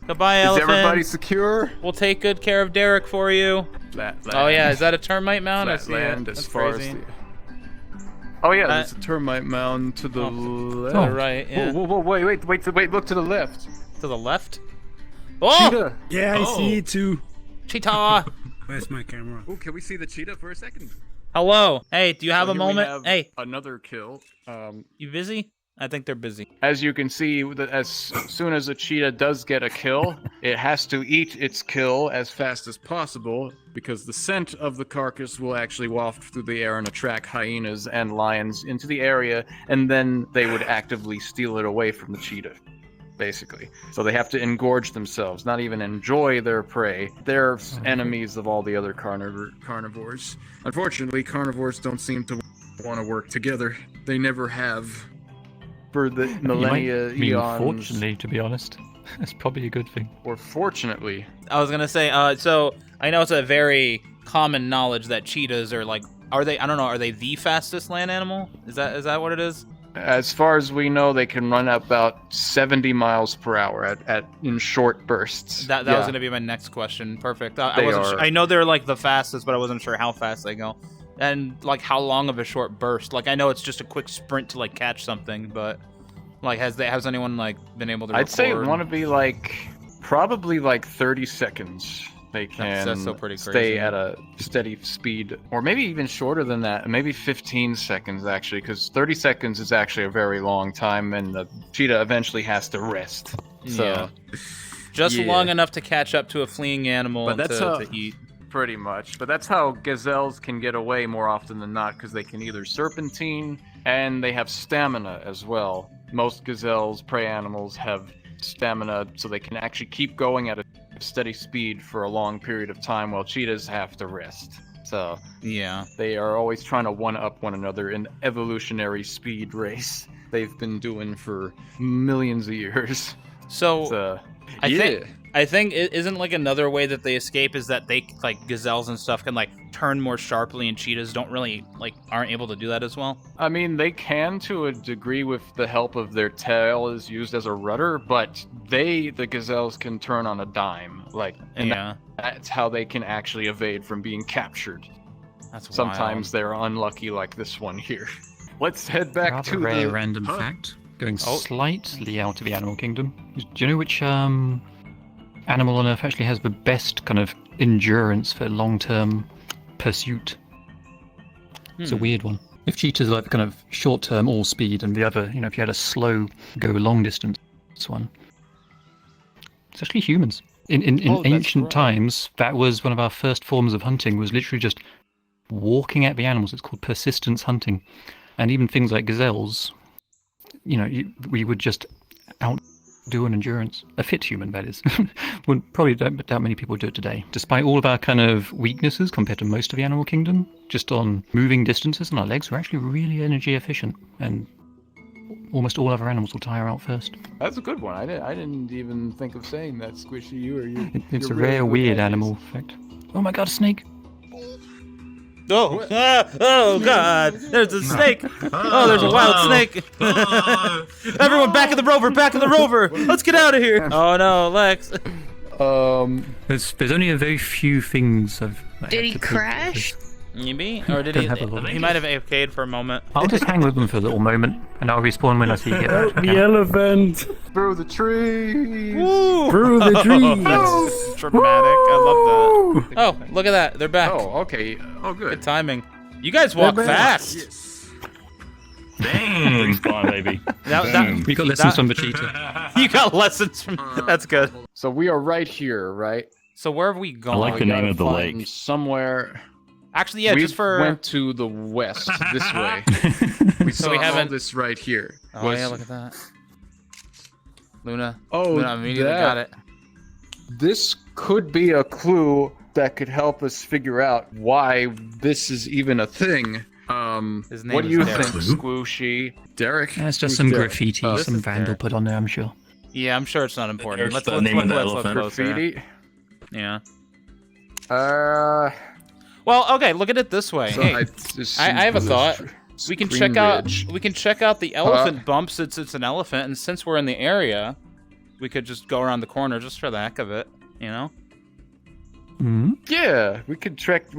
Goodbye, Is elephant. everybody secure? We'll take good care of Derek for you. Flat Oh yeah, is that a termite mound? I flat see land it. as That's far crazy. as Oh yeah, there's a termite mound to the left. Oh, right. Yeah. Whoa, wait, look to the left. To the left. Oh, Cheetah. Yeah, I see it too. cheetah. Where's my camera? Oh, can we see the cheetah for a second? Hello. Hey, do you have a Here we moment? have Hey, another kill. you busy? I think they're busy. As you can see, as soon as a cheetah does get a kill, it has to eat its kill as fast as possible because the scent of the carcass will actually waft through the air and attract hyenas and lions into the area, and then they would actively steal it away from the cheetah, basically. So they have to engorge themselves, not even enjoy their prey. They're enemies of all the other carnivores. Unfortunately, carnivores don't seem to want to work together. They never have. For the millennia, you might mean eons, fortunately, to be honest. That's probably a good thing. or fortunately. I was gonna say. So I know it's a very common knowledge that cheetahs are like. Are they? I don't know. Are they the fastest land animal? Is that what it is? As far as we know, they can run about 70 miles per hour in short bursts. That Yeah. was gonna be my next question. Perfect. I They wasn't. are. I know they're like the fastest, but I wasn't sure how fast they go. And like how long of a short burst? Like I know it's just a quick sprint to like catch something, but like has anyone like been able to? I'd say it record? want to be probably 30 seconds. They can That's still pretty stay crazy. at a steady speed, or maybe even shorter than that. Maybe 15 seconds actually, because 30 seconds is actually a very long time, and the cheetah eventually has to rest. So, Yeah. Just yeah. long enough to catch up to a fleeing animal But and that's to eat. Pretty much. But that's how gazelles can get away more often than not, because they can either serpentine and they have stamina as well. Most gazelles, prey animals, have stamina so they can actually keep going at a steady speed for a long period of time, while cheetahs have to rest. So Yeah. they are always trying to one-up one another in evolutionary speed race they've been doing for millions of years. So I think it isn't like another way that they escape is that they like gazelles and stuff can like turn more sharply, and cheetahs don't really aren't able to do that as well. I mean, they can to a degree with the help of their tail is used as a rudder, but the gazelles can turn on a dime. And that's how they can actually evade from being captured. That's Sometimes they're unlucky like this one here. Let's head back Rather to rare the random fact. Going slightly out of the animal kingdom. Do you know which animal on Earth actually has the best kind of endurance for long-term pursuit? It's a weird one. If cheetahs are like the kind of short-term all speed, and the other, if you had a slow go long distance one, it's actually humans. In ancient times, that was one of our first forms of hunting. Was literally just walking at the animals. It's called persistence hunting, and even things like gazelles. We would just outdo an endurance. A fit human, that is. Probably don't many people do it today. Despite all of our kind of weaknesses compared to most of the animal kingdom, just on moving distances on our legs, we're actually really energy efficient, and almost all other animals will tire out first. That's a good one. I didn't even think of saying that, Squishy. It's a you're rare, really weird good at animal fact. Oh my god, a snake! Oh, oh God! There's a snake! Oh, there's a wild snake! Everyone, back in the rover! Back in the rover! Let's get out of here! Oh no, Lex! There's only a very few things I've. Did he crash? Maybe, or did Don't he? have a lot. He might have AFK'd for a moment. I'll just hang with them for a little moment, and I'll respawn when I see it. Help the elephant! Through the trees! Through the trees! That's dramatic. I love that. Oh, look at that! They're back. Oh, okay. Oh, good. Good timing. You guys walk They're back. fast. Yes. Dang. Spawn, baby. We got lessons from the cheetah. You got lessons from. That's good. So we are right here, right? So where have we gone? I like the We name gotta of the find lake. Somewhere. Actually, yeah, we just for. went to the west this way. We So saw we all haven't- this right here. Oh yeah, look at that. Luna. Oh, Luna immediately got it. This could be a clue that could help us figure out why this is even a thing. His name What do is you Derek. think, Squishy? Derek? That's just Who's some Derek? graffiti Oh, some this is vandal Derek. put on there, I'm sure. Yeah, I'm sure it's not important. There's Let's the look name of the closer. elephant. Graffiti? Yeah. Well, Well, okay. Look at it this way. so Hey, I have a thought. We can check out. We can check out the elephant bump since it's an elephant, and since we're in the area, we could just go around the corner just for the heck of it. You know? Mm-hmm. Yeah, we could check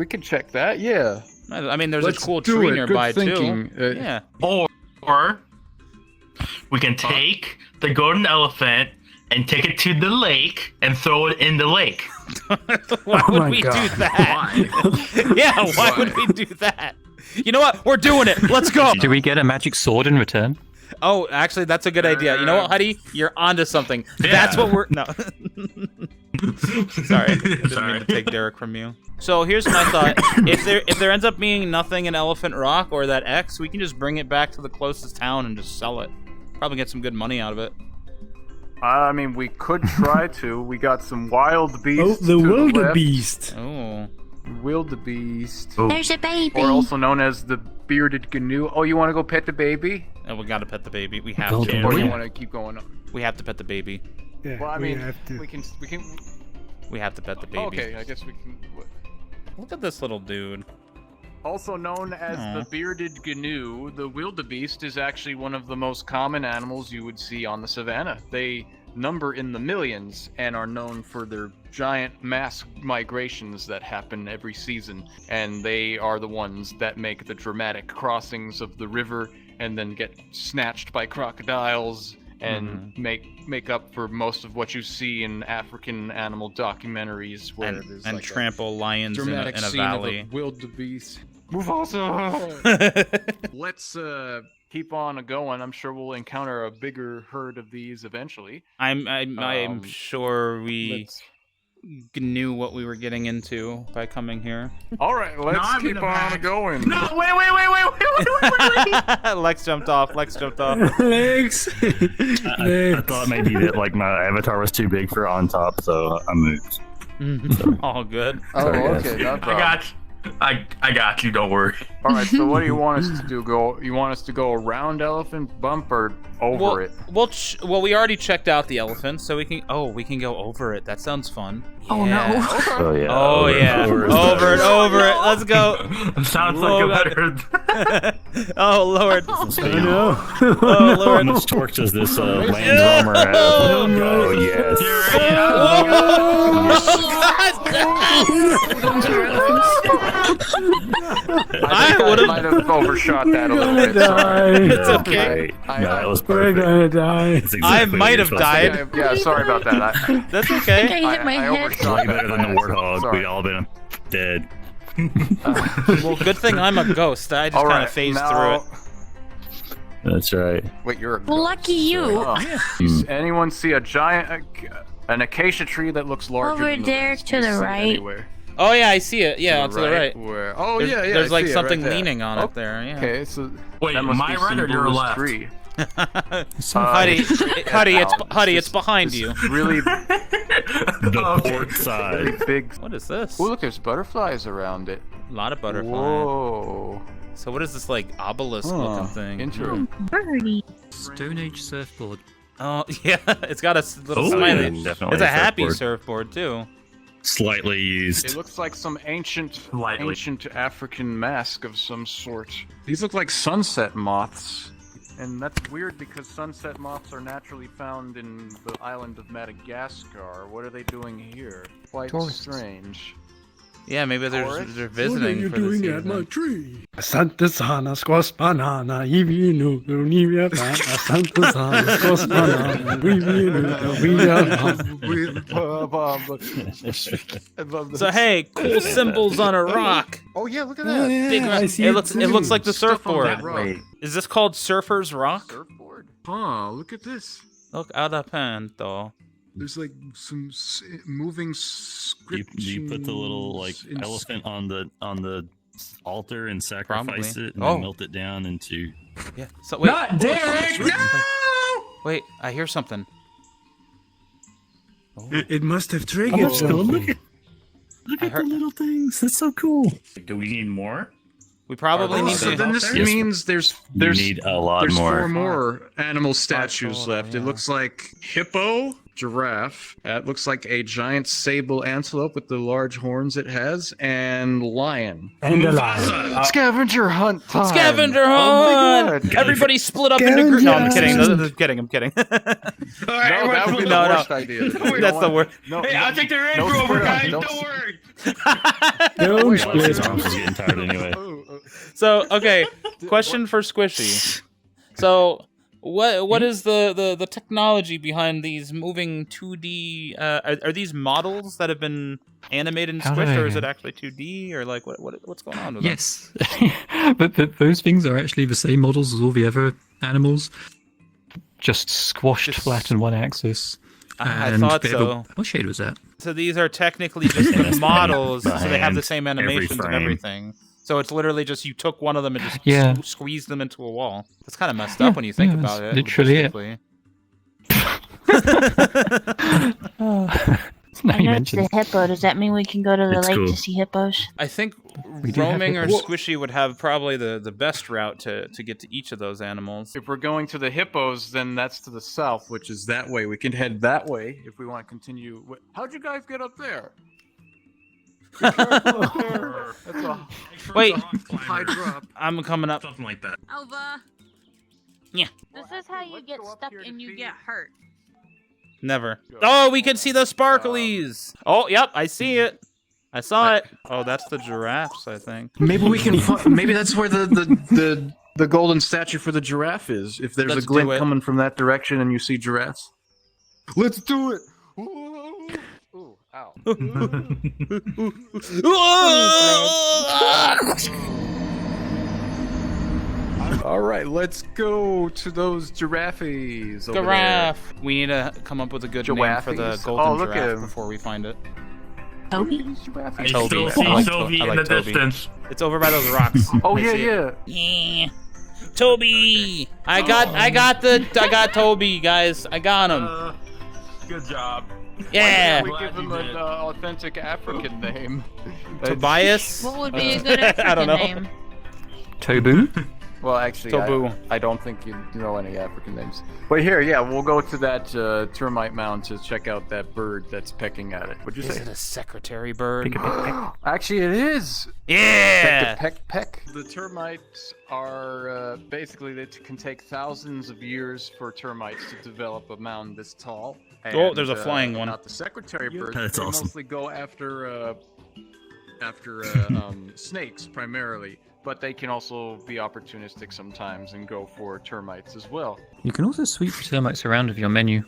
that. Yeah. I mean, there's Let's a cool do tree it. nearby Good thinking. too. Yeah. Or we can take the golden elephant and take it to the lake and throw it in the lake. Why Oh would my we God. do that? Yeah, why would we do that? You know what? We're doing it. Let's go. Do we get a magic sword in return? Oh, actually, that's a good idea. You know what, Huddy? You're onto something. That's what we're... No. Sorry. I didn't mean to take Derek from you. So here's my thought. If there ends up being nothing in Elephant Rock or that X, we can just bring it back to the closest town and just sell it. Probably get some good money out of it. I mean, we could try to. We got some wildebeests. Oh, the wildebeest. Oh. Wildebeest. There's a baby. Or also known as the bearded gnu. Oh, you want to go pet the baby? And we gotta pet the baby. We have Golden to. Or Yeah. you want to keep going on? We have to pet the baby. Yeah, Well, I mean, have to. we can. We have to pet the baby. Okay, I guess we can. Look at this little dude. Also known as Aw. the bearded gnu, the wildebeest is actually one of the most common animals you would see on the savannah. They number in the millions and are known for their giant mass migrations that happen every season. And they are the ones that make the dramatic crossings of the river and then get snatched by crocodiles and make up for most of what you see in African animal documentaries where there's And like trample lions a in a dramatic scene valley. of a wildebeest. Let's keep on going. I'm sure we'll encounter a bigger herd of these eventually. I'm sure we Let's- knew what we were getting into by coming here. All right, let's I'm in keep the on back. going. No, wait. Lex jumped off. Legs. I thought maybe that like my avatar was too big for on top, so I moved. All good. Oh, Sorry, guys. okay, no I problem. got you. Don't worry. All right, so what do you want us to do? You want us to go around elephant bump or over it? Well, we already checked out the elephant, so we can. Oh, we can go over it. That sounds fun. Oh, Yeah. no. Oh yeah. Oh yeah. Over it. Let's go. Sounds like a better. Oh Lord. I know. Oh How Lord. much torque does this Land Rover have? Oh yes. I think I might have overshot that a little bit. Sorry. It's okay. No, that was We're perfect. gonna die. That's exactly I what might you're have supposed to do. died. Yeah, sorry about that. That's I okay. hit my I head. overshot Way that. better than the warthog. Sorry. We'd all been dead. Well, good thing I'm a ghost. I just All kind right, of phased now- through it. That's right. Wait, you're a ghost. Lucky you. Oh. Anyone see a giant, an acacia tree that looks larger Over than the there rest? to You the see it right. anywhere? Oh yeah, I see it. Yeah, to the right. Where? Oh There's, yeah. There's I like see it something right there. leaning on Oh, it there. Yeah. Okay, so Wait, that must my be right or your Simba's left? Tree. Huddy, it's behind you. Really, The port really side. big. What is this? Oh, look, there's butterflies around it. A lot of butterflies. Whoa. So what is this like obelisk looking thing? Interesting. Birdie. Stone Age surfboard. Oh yeah, it's got a little Oh, smiley. definitely It's a happy surfboard. surfboard too. Slightly It used. looks like some ancient Slightly. African mask of some sort. These look like sunset moths. And that's weird because sunset moths are naturally found in the island of Madagascar. What are they doing here? Quite strange. Yeah, maybe they're Forest? they're What are visiting you for the doing at my season. tree? Santa Sana squash banana, if you know, we are Santa Sana squash banana, So hey, cool symbols on a rock. Oh yeah, look at that. Big rock. I see It looks like the Stuff on that surfboard. rock. Is this called Surfer's Rock? Surfboard? Huh, look at this. Look out a panto. There's like some moving You, scripts. you put the little like elephant on the altar and sacrifice Probably. it, and Oh. then melt it down into. Yeah. So wait. Not Derek! No! Wait, I hear something. It must have triggered something. Look I at heard- the little things. That's so cool. Do we need more? We probably need So to. then this Yes. means there's You need a lot there's more. 4 more animal statues total, left. It yeah. looks like hippo, giraffe. It looks like a giant sable antelope with the large horns it has, and lion. And a lion. Scavenger hunt time. Scavenger Oh my hunt! God. Everybody split up into groups. No, I'm kidding. I'm kidding. No, that would be the No. worst idea. That's the worst. No, Hey, I'll take the Range no, Rover, split up. guys. Don't Don't worry. Don't Wait, split His up. arms is getting tired anyway. So, okay, question for Squishy. So, what is the technology behind these moving 2D? Are these models that have been animated in How Squish, do or I- is it actually 2D, or like what's going on with Yes, but those things are actually the same models as all the other animals, just squashed Just- flat in one axis. I And thought they have so. What shade was that? them? So these are technically just the models, so they have the Behind same every animations and frame. everything. So it's literally just you took one of them and just Yeah. squeezed them into a wall. That's kind of messed up when you think yeah, about that's it. literally it. logistically. Now I you know it's mentioned the hippo. Does that mean we can go to the It's lake cool. to see hippos? I think We do have roaming or hippos. Squishy would have probably the best route to get to each of those animals. If we're going to the hippos, then that's to the south, which is that way. We can head that way if we want to continue. How'd you guys get up there? Be careful up there. That's a Wait, high drop. I'm coming up. Something like that. Alva. Yeah. This is how you get stuck and you get hurt. Never. Oh, we can see the sparklies. Oh, yep, I see it. I saw it. Oh, that's the giraffes, I think. Maybe we can. Maybe that's where the golden statue for the giraffe is. If there's Let's a glint do it. coming from that direction and you see giraffes, let's do it. Ooh, ow. All right, let's go to those giraffes. over there. Giraffe. We need to come up with a good name for the Giraffes? golden Oh, look at giraffe him. before we find it. Toby? I Toby. still I see like Sylvie I in like the Toby. distance. It's over by those rocks. Oh I yeah, see it. yeah. Yeah. Toby. I got Toby, guys. I got him. Good job. Yeah. We Glad give him you an did. authentic African name. Tobias. What would be a good I don't African know. name? Tobu. Well, actually, Tobu. I don't think you know any African names. But here, yeah, we'll go to that termite mound to check out that bird that's pecking at it. What'd you Is say? it a secretary bird? Actually, it is. Yeah. Peck. The termites are basically they can take thousands of years for termites to develop a mound this tall. Oh, there's a flying one. Not the secretary birds. That's they awesome. mostly go after snakes primarily, but they can also be opportunistic sometimes and go for termites as well. You can also sweep the termites around with your menu.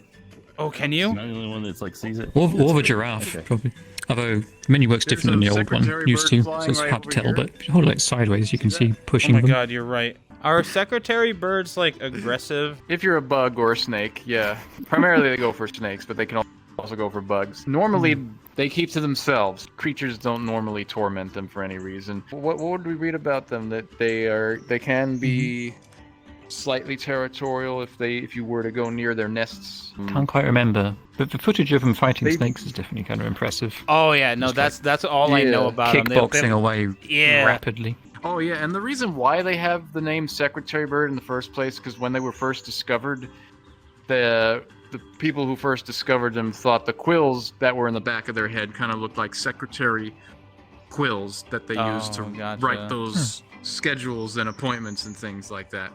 Oh, can I'm you? not the only one that's like sees it. Or the giraffe, probably. Although the menu works There's different than a the old one secretary used bird to, so flying it's right hard to over tell. here. But if you hold it like sideways, you can see Oh pushing my them. god, you're right. Are secretary birds like aggressive? If you're a bug or a snake, yeah. Primarily they go for snakes, but they can also go for bugs. Normally they keep to themselves. Creatures don't normally torment them for any reason. What would we read about them? That they can be slightly territorial if you were to go near their nests. Can't quite remember, but the footage of them fighting They- snakes is definitely kind of impressive. Oh yeah, no, that's all I know about them. Kickboxing away Yeah. rapidly. Oh yeah, and the reason why they have the name secretary bird in the first place, because when they were first discovered, the people who first discovered them thought the quills that were in the back of their head kind of looked like secretary quills that they used to gotcha. write those schedules and appointments and things like that.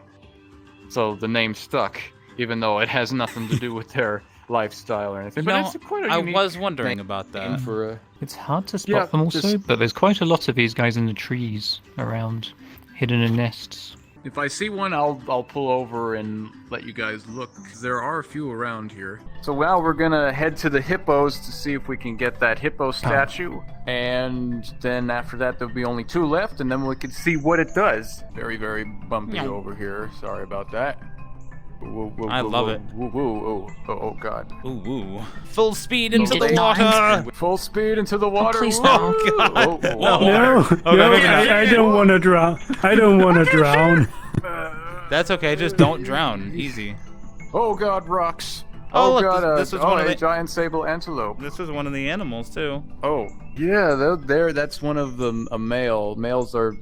So the name stuck, even though it has nothing to do with their lifestyle or anything. No, But it's quite a I unique was wondering name about that. for a It's hard to spot Yeah, them also, just- but there's quite a lot of these guys in the trees around, hidden in nests. If I see one, I'll pull over and let you guys look, because there are a few around here. So now we're gonna head to the hippos to see if we can get that hippo statue, and then after that there'll be only 2 left, and then we can see what it does. Very, very bumpy Yeah. over here. Sorry about that. I love it. Oh god. Ooh, woo. Full speed into did the not. water. Full speed into the water. please Woo! no. God. Oh, No, no, maybe not. I don't want to drown. I don't want to drown. That's okay, just don't drown. Easy. Oh god, rocks. Oh, look, god, this was one of a the- giant sable antelope. This is one of the animals too. Oh, yeah, that's one of them, a male. Males are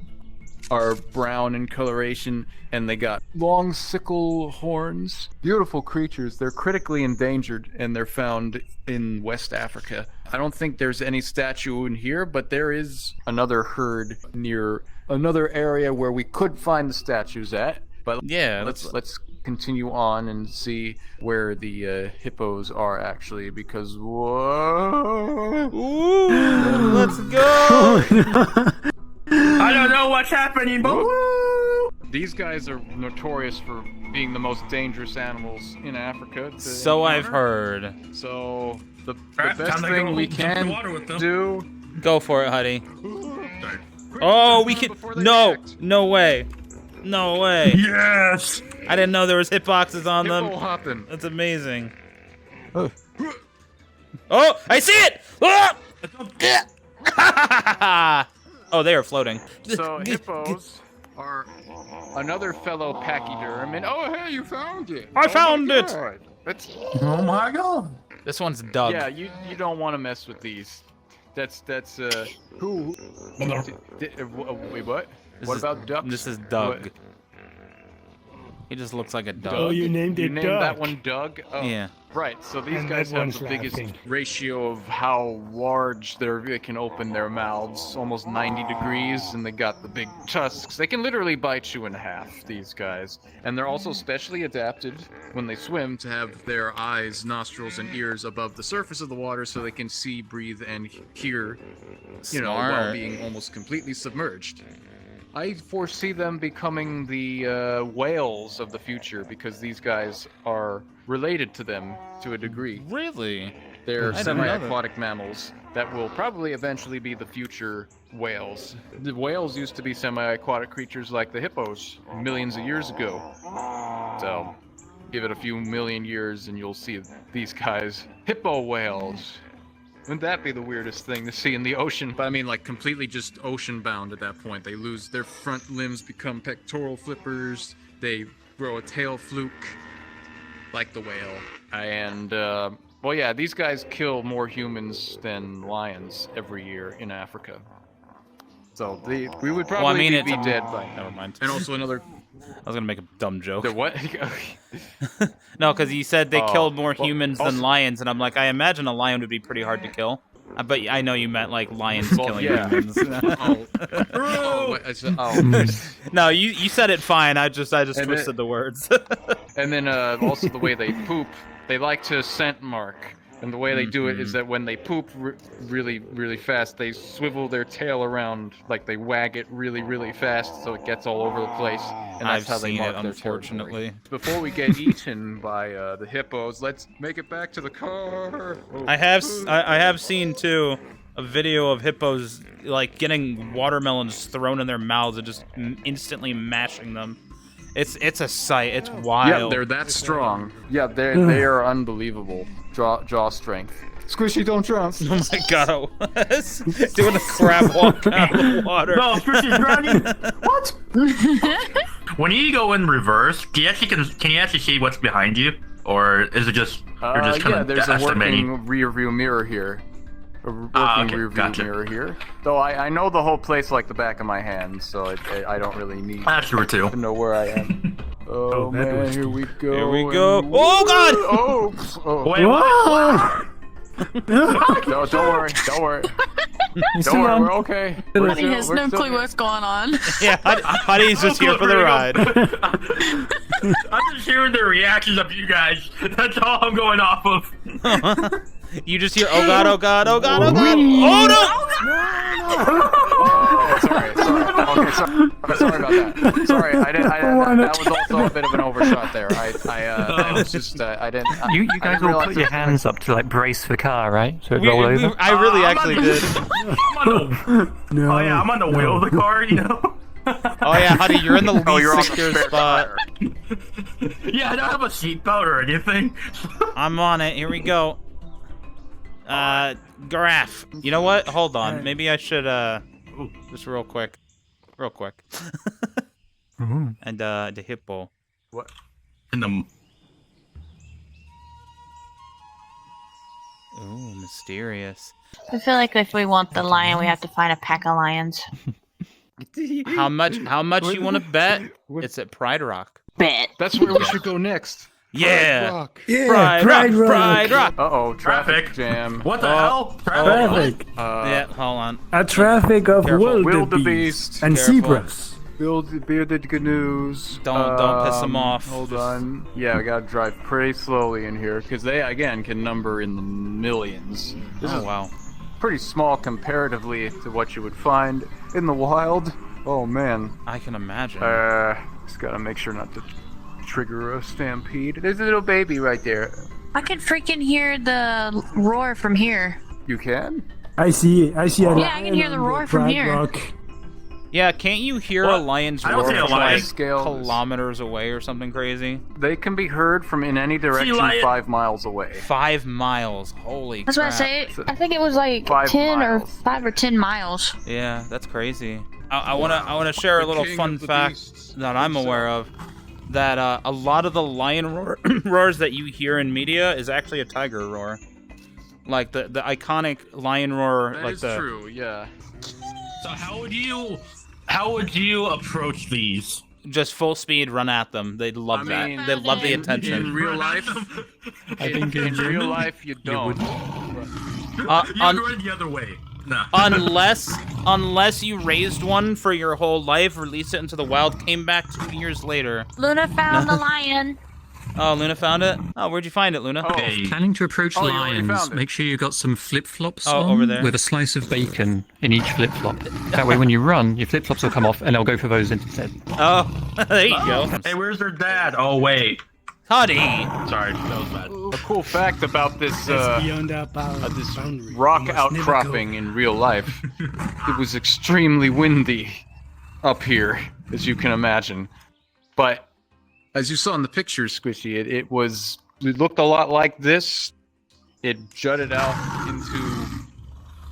are brown in coloration, and they got long sickle horns. Beautiful creatures. They're critically endangered, and they're found in West Africa. I don't think there's any statue in here, but there is another herd near another area where we could find the statues at. But Yeah, let's continue on and see where the hippos are actually, because whoa, let's go. I don't know what's happening, but woo! These guys are notorious for being the most dangerous animals in Africa. So I've heard. So the Alright, best time to thing go we jump in can the water with them. do. Go for it, Huddy. Oh, we can. No way. No way. Yes. I didn't know there was hitboxes on them. Hippo hopping. That's amazing. Oh, I see it! Oh, they are floating. So hippos are another fellow pachyderm, and oh hey, you found it! I found it! That's Oh my god. This one's Doug. yeah. You don't want to mess with these. That's who? Wait, what? This What is- about ducks? This is Doug. What? He just looks like a dog. Oh, you named You it named Doug. that one Doug? Oh, Yeah. right. So these And guys that have one's the biggest laughing. ratio of how large they can open their mouths, almost 90 degrees, and they got the big tusks. They can literally bite you in half, these guys. And they're also specially adapted when they swim to have their eyes, nostrils, and ears above the surface of the water so they can see, breathe, and hear, while Smart. being almost completely submerged. I foresee them becoming the whales of the future because these guys are related to them to a degree. Really? They're I didn't know that. semi-aquatic mammals that will probably eventually be the future whales. The whales used to be semi-aquatic creatures like the hippos millions of years ago. So, give it a few million years and you'll see these guys. Hippo whales. Wouldn't that be the weirdest thing to see in the ocean? But I mean, like, completely just ocean-bound at that point. They lose their front limbs, become pectoral flippers. They grow a tail fluke, like the whale. And, well, yeah, these guys kill more humans than lions every year in Africa. So we would probably Well, I mean, be it's dead by now. Never mind. And also another... I was gonna make a dumb joke. The what? No, because you said they Oh, killed more well, humans than also- lions, and I'm like, I imagine a lion would be pretty hard to kill. But I know you meant like lions Well, killing yeah. humans. No, you said it fine. I just And twisted the words. And then also the way they poop, they like to scent mark. And the way they do it is that when they poop really, really fast, they swivel their tail around, like they wag it really, really fast so it gets all over the place. And that's I've how they seen mark it, their unfortunately. territory. Before we get eaten by the hippos, let's make it back to the car. Oh. I have seen too a video of hippos like getting watermelons thrown in their mouths and just instantly mashing them. It's a sight. It's wild. Yeah, they're that strong. Yeah, they are unbelievable. Jaw strength. Squishy, don't drown. Oh my god, I was doing a crab walk out of the water. No, Squishy's drowning. What? When you go in reverse, can you actually see what's behind you, or is it just you're just kind yeah, of there's a estimating? working rear view mirror here. A working okay, rear view gotcha. mirror here. Though I know the whole place like the back of my hand, so I don't really need That's true too. to know where I am. Oh, that man, was- here we go. Here we go. and- Oh god! Oh, Wait, what? no, don't worry, don't worry. Don't worry, we're okay. We're He has we're no still clue here. what's going on. Yeah, Huddy's just here for the ride. I'm just hearing the reactions of you guys. That's all I'm going off of. You just hear, oh god, oh god, oh god, oh god. Oh Oh, sorry. Okay, sorry about that. Sorry, that was also a bit of an overshot there. I was just, I didn't. You I guys didn't all realize put your it- hands up to like brace for car, right? So it no! roll over. I really I'm actually on did. No. Oh yeah, I'm on the wheel of the car, you know. Oh yeah, Huddy, you're in the least Oh, you're on the secure spare spot. tire. Yeah, I don't have a seatbelt or anything. I'm on it. Here we go. Giraffe. You know what? Hold on. Maybe I should, just real quick. And, the hippo. What? In the Ooh, mysterious. I feel like if we want the lion, we have to find a pack of lions. How much you want to bet? It's at Pride Rock. Bet. That's where we should go next. Yeah. Rock. Yeah, Pride Rock. Uh-oh, traffic Traffic. jam. What the hell? Traffic. Yeah, hold on. A traffic of Careful. wildebeests and Careful. zebras. Bearded canoes. Don't piss them off. Hold on. Yeah, I gotta drive pretty slowly in here because they again can number in the millions. This is wow. pretty small comparatively to what you would find in the wild. Oh man. I can imagine. Just gotta make sure not to trigger a stampede. There's a little baby right there. I can freaking hear the roar from here. You can? I see a Yeah, I lion can hear the on roar from Pride here. Rock. Yeah, can't you hear a What? lion's I don't roar see a from lion. like Scales. kilometers away or something crazy? They can be heard from in any direction lion. 5 miles away. 5 miles. Holy That's what I crap. say. I think it was like 5 10 or miles. 5 or 10 miles. Yeah, that's crazy. I wanna share a little fun fact that I'm aware of. That a lot of the lion roars that you hear in media is actually a tiger roar. Like the iconic lion roar. That like is the, true, yeah. So how would you approach these? Just full speed, run at them. They'd love I mean, that. They love the In attention. real life, in real life, you don't. You're going the other way. No. Unless you raised one for your whole life, released it into the wild, came back 2 years later. Luna found the lion. Oh, Luna found it? Oh, where'd you find it, Luna? Planning to approach Oh, you already lions, found it. make sure you got some flip-flops Oh, on over there. with a slice of bacon in each flip-flop. That way when you run, your flip-flops will come off and they'll go for those instead. Oh, there you go. Hey, where's their dad? Oh wait. Howdy. Sorry, that was bad. A cool fact about this Beyond our this boundary. rock We must never outcropping in real life, it was extremely windy up here, as you can imagine. But as you saw in the picture, Squishy, it looked a lot like this. It jutted out into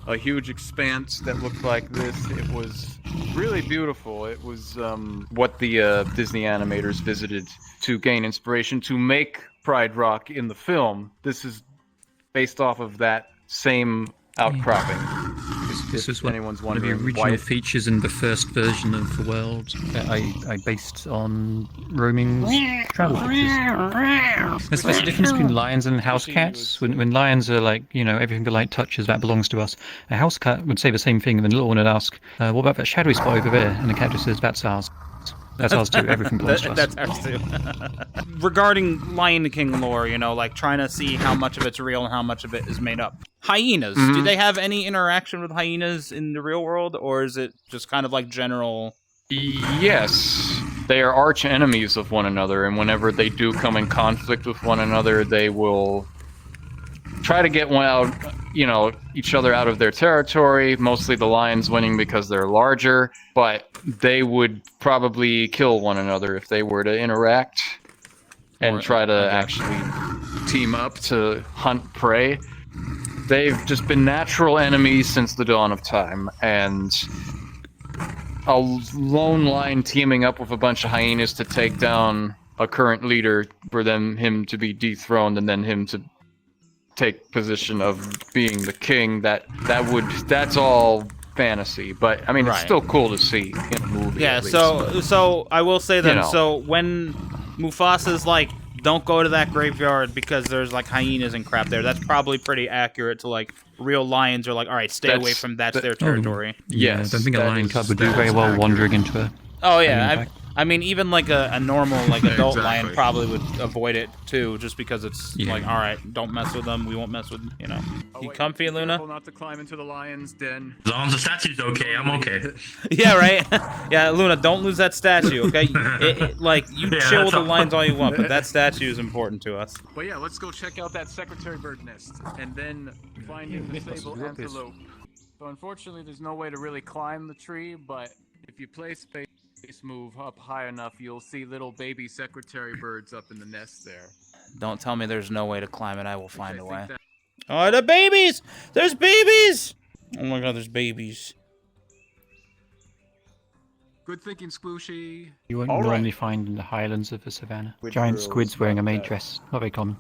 a huge expanse that looked like this. It was really beautiful. It was what the Disney animators visited to gain inspiration to make Pride Rock in the film. This is based off of that same outcropping. This was anyone's one of the wondering original why features in the first version of the world that I based on roaming travel features. There's a difference between lions and house cats. When lions are like, everything the light touches, that belongs to us. A house cat would say the same thing, and then the little one would ask, what about that shadowy spot over there? And the cat just says, that's ours. That's ours too. Everything belongs to us. That's ours too. Regarding Lion King lore, like trying to see how much of it's real and how much of it is made up. Hyenas. Do they have any interaction with hyenas in the real world, or is it just kind of like general? Yes, they are arch enemies of one another, and whenever they do come in conflict with one another, they will try to get each other out of their territory. Mostly the lions winning because they're larger, but they would probably kill one another if they were to interact and try to actually team up to hunt prey. They've just been natural enemies since the dawn of time, and a lone lion teaming up with a bunch of hyenas to take down a current leader for him to be dethroned and then him to take position of being the king, that's all fantasy, but I mean it's still cool to see in a movie. Yeah, at least. so I will say then, You know. so when Mufasa's like, don't go to that graveyard because there's like hyenas and crap there, that's probably pretty accurate to like real lions are like, all right, stay away from that's their territory. Yeah, I don't think a lion cub would do very well wandering into a... Oh yeah, I mean even like a normal like adult lion probably would avoid it too, just because it's like, all right, don't mess with them, we won't mess with, You comfy, Luna? Careful not to climb into the lion's den. As long as the statue's okay, I'm okay. Yeah, right? Yeah, Luna, don't lose that statue, okay? You chill with the lions all you want, but that statue is important to us. But yeah, let's go check out that secretary bird nest, and then finding the sable antelope. So unfortunately, there's no way to really climb the tree, but if you place space move up high enough, you'll see little baby secretary birds up in the nest there. Don't tell me there's no way to climb it, I will find a way. Oh, the babies! There's babies! Oh my god, there's babies. Good thinking, Squishy. You won't normally find in the highlands of the savannah. Giant squids wearing a maid dress. Not very common.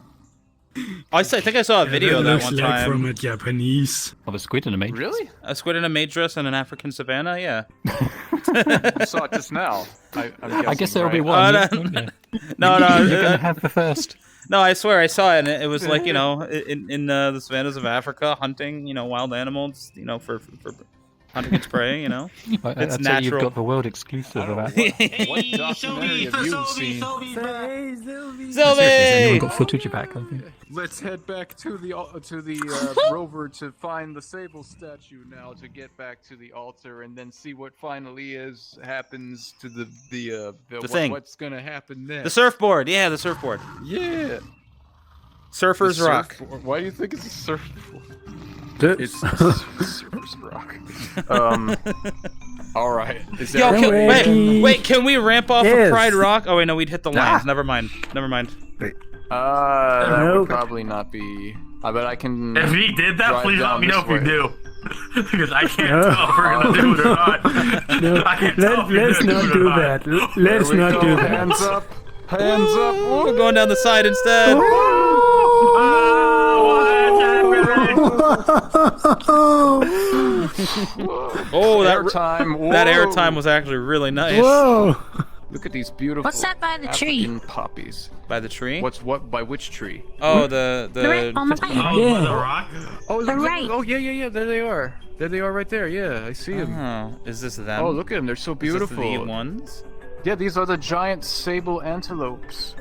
I think I saw a video of that looks one like time. from a Japanese. Of a squid in a maid. Really? A squid in a maid dress in an African savannah. Yeah. You saw it just now. I'm guessing, I guess there'll be right? one. Oh, yeah, no. won't there? No, You're gonna have the first. No, I swear I saw it, and it was like, you know, in the savannas of Africa, hunting, you know, wild animals, you know, for hunting its prey, you know. It's It's natural. You've natural. got the world exclusive of that. What documentary have you seen? Has Sylvie! anyone got footage back? Let's head back to the rover to find the sable statue now to get back to the altar and then see what finally happens to the thing. What's gonna happen next? The surfboard, yeah, the surfboard. Yeah. Surfer's The Rock. surfboard. Why do you think it's a surfboard? The- It's Surfer's Rock. All right. Is Yo, that wait, can we ramp off Yes. of Pride Rock? Oh wait, no, we'd hit the lines. Ah. Never mind. That Nope. would probably not be. I bet I can. If we did that, drive please let down me know this if we way. do. Because I can't No. tell if we're gonna do it or not. No, I can't tell if we're let's gonna not do it do or not. that. Let's Here we not go. do that. Hands up. Hands up. We're going down the side instead. Oh, that Airtime. that Whoa. airtime was actually really nice. Whoa! Look at these beautiful. What's that by the tree? African poppies. By the tree? What's what? By which tree? Oh, the Right on the right. Yeah. The rock? Oh, The right. Oh, yeah. There they are. There they are, right there. Yeah, I see them. Oh, is this them? Oh, look at them. They're so Is this beautiful. the ones? Yeah, these are the giant sable antelopes.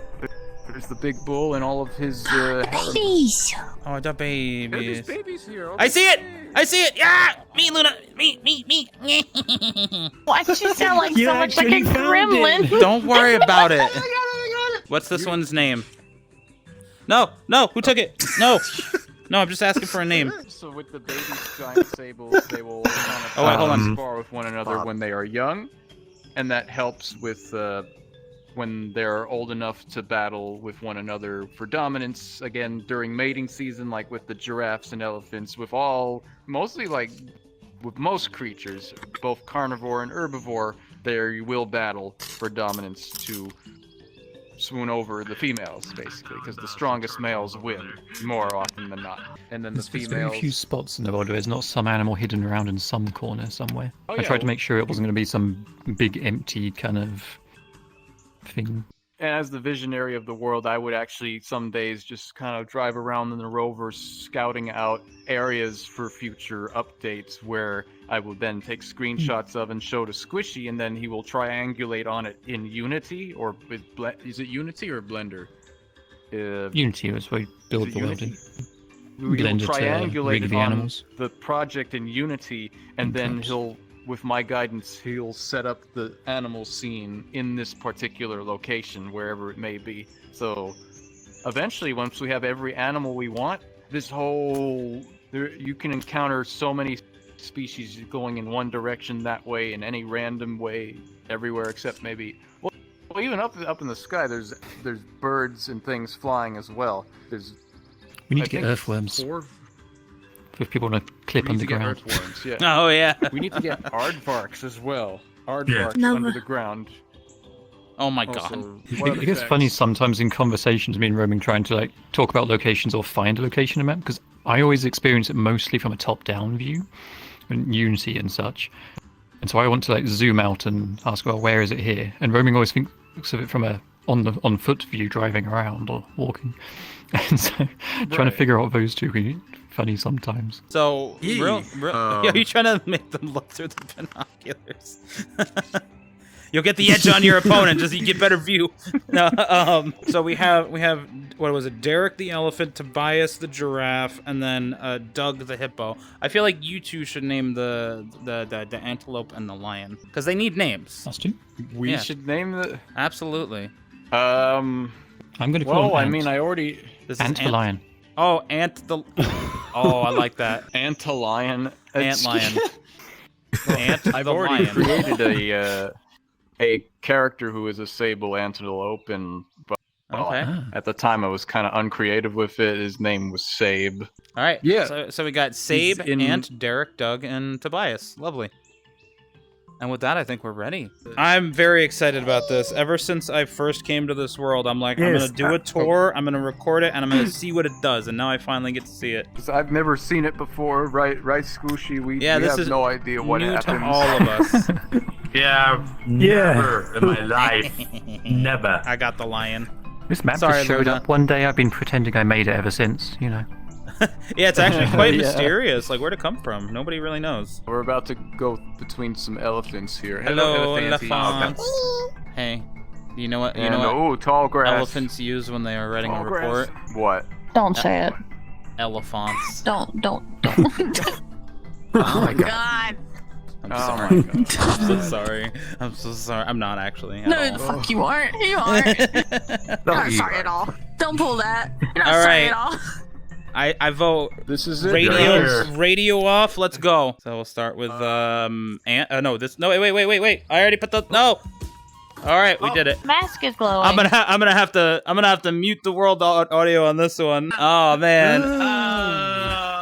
There's the big bull and all of his harem. Babies. Oh, the There's babies. babies here. I see it! I see it! Yeah! Me, Luna! Me! Why does she sound like You so much like a actually found gremlin? Don't worry about it. What's this one's name? No! Who took it? No! No, I'm just asking for a name. So with the baby giant sables, they will kind of Oh, wait, hold on. spar with one another when they are young, and that helps with when they're old enough to battle with one another for dominance. Again, during mating season, like with the giraffes and elephants, with mostly like with most creatures, both carnivore and herbivore, they will battle for dominance to swoon over the females, basically, because the strongest males win more often than not. And then the There's very few females. spots in the world where there's not some animal hidden around in some corner somewhere. Oh, I yeah, tried to well- make sure it wasn't going to be some big empty kind of thing. As the visionary of the world, I would actually some days just kind of drive around in the rover scouting out areas for future updates where I will then take screenshots of and show to Squishy, and then he will triangulate on it in Unity or with is it Unity or Blender? Unity was where you build the world in. We will Blender to triangulate rig it the on animals. the project in Unity, and then he'll, with my guidance, he'll set up the animal scene in this particular location, wherever it may be. So, eventually, once we have every animal we want, you can encounter so many species going in one direction that way, in any random way, everywhere except maybe. Well, even up in the sky, there's birds and things flying as well. We need I to get think earthworms. 4 If people want to clip We need to get underground. earthworms, yeah. Oh, yeah. We need to get aardvarks as well. Aardvarks Yeah. No. under the ground. Oh my god. Also, what It other gets funny facts? sometimes in conversations, me and Roman trying to like talk about locations or find a location in a map, because I always experience it mostly from a top-down view, in Unity and such. And so I want to like zoom out and ask, well, where is it here? And Roaming always thinks of it from a on foot view, driving around or walking. And so trying to Right. figure out those two can be funny sometimes. So, yeah, you're trying to make them look through the binoculars. You'll get the edge on your opponent, just so you get better view. No, so we have what was it? Derek the elephant, Tobias the giraffe, and then Doug the hippo. I feel like you two should name the antelope and the lion because they need names. Us two? We Yeah. should name the. Absolutely. I'm going to call Well, him I Ant. mean, I already. This Ant the lion. Oh, Ant the. Oh, I like that. Antlion. Ant lion. Ant I've the already lion. created a character who is a sable antelope, and Okay. at the time I was kind of uncreative with it. His name was Sabe. All right. Yeah. So we got Sabe, in- Ant, Derek, Doug, and Tobias. Lovely. And with that, I think we're ready. I'm very excited about this. Ever since I first came to this world, I'm like, I'm Yes. going to do a tour, I'm going to record it, and I'm going to see what it does. And now I finally get to see it. I've never seen it before, right, Squishy? We this have is no idea what new happens. to all of us. Yeah, never in my life. Never. I got the lion. This map Sorry, just showed Luna. up one day. I've been pretending I made it ever since, you know. Yeah, it's actually quite Yeah. mysterious. Like, where'd it come from? Nobody really knows. We're about to go between some elephants here. Hello, elephanty. elephants. Hey, you know what? You And, know what oh, tall grass. elephants use when they are writing Tall a grass. report? What? Don't say it. Elephants. Don't. Oh my god. God. I'm Oh sorry. my god. I'm so sorry. I'm so sorry. I'm not actually. At No, all. the fuck you aren't. You aren't. You're not you sorry at all. Don't pull that. You're not All sorry right. at all. I vote This is it. radio off. Let's go. So we'll start with no wait. I already put the no. All right, we did it. Mask is glowing. I'm gonna have to mute the world audio on this one. Oh man.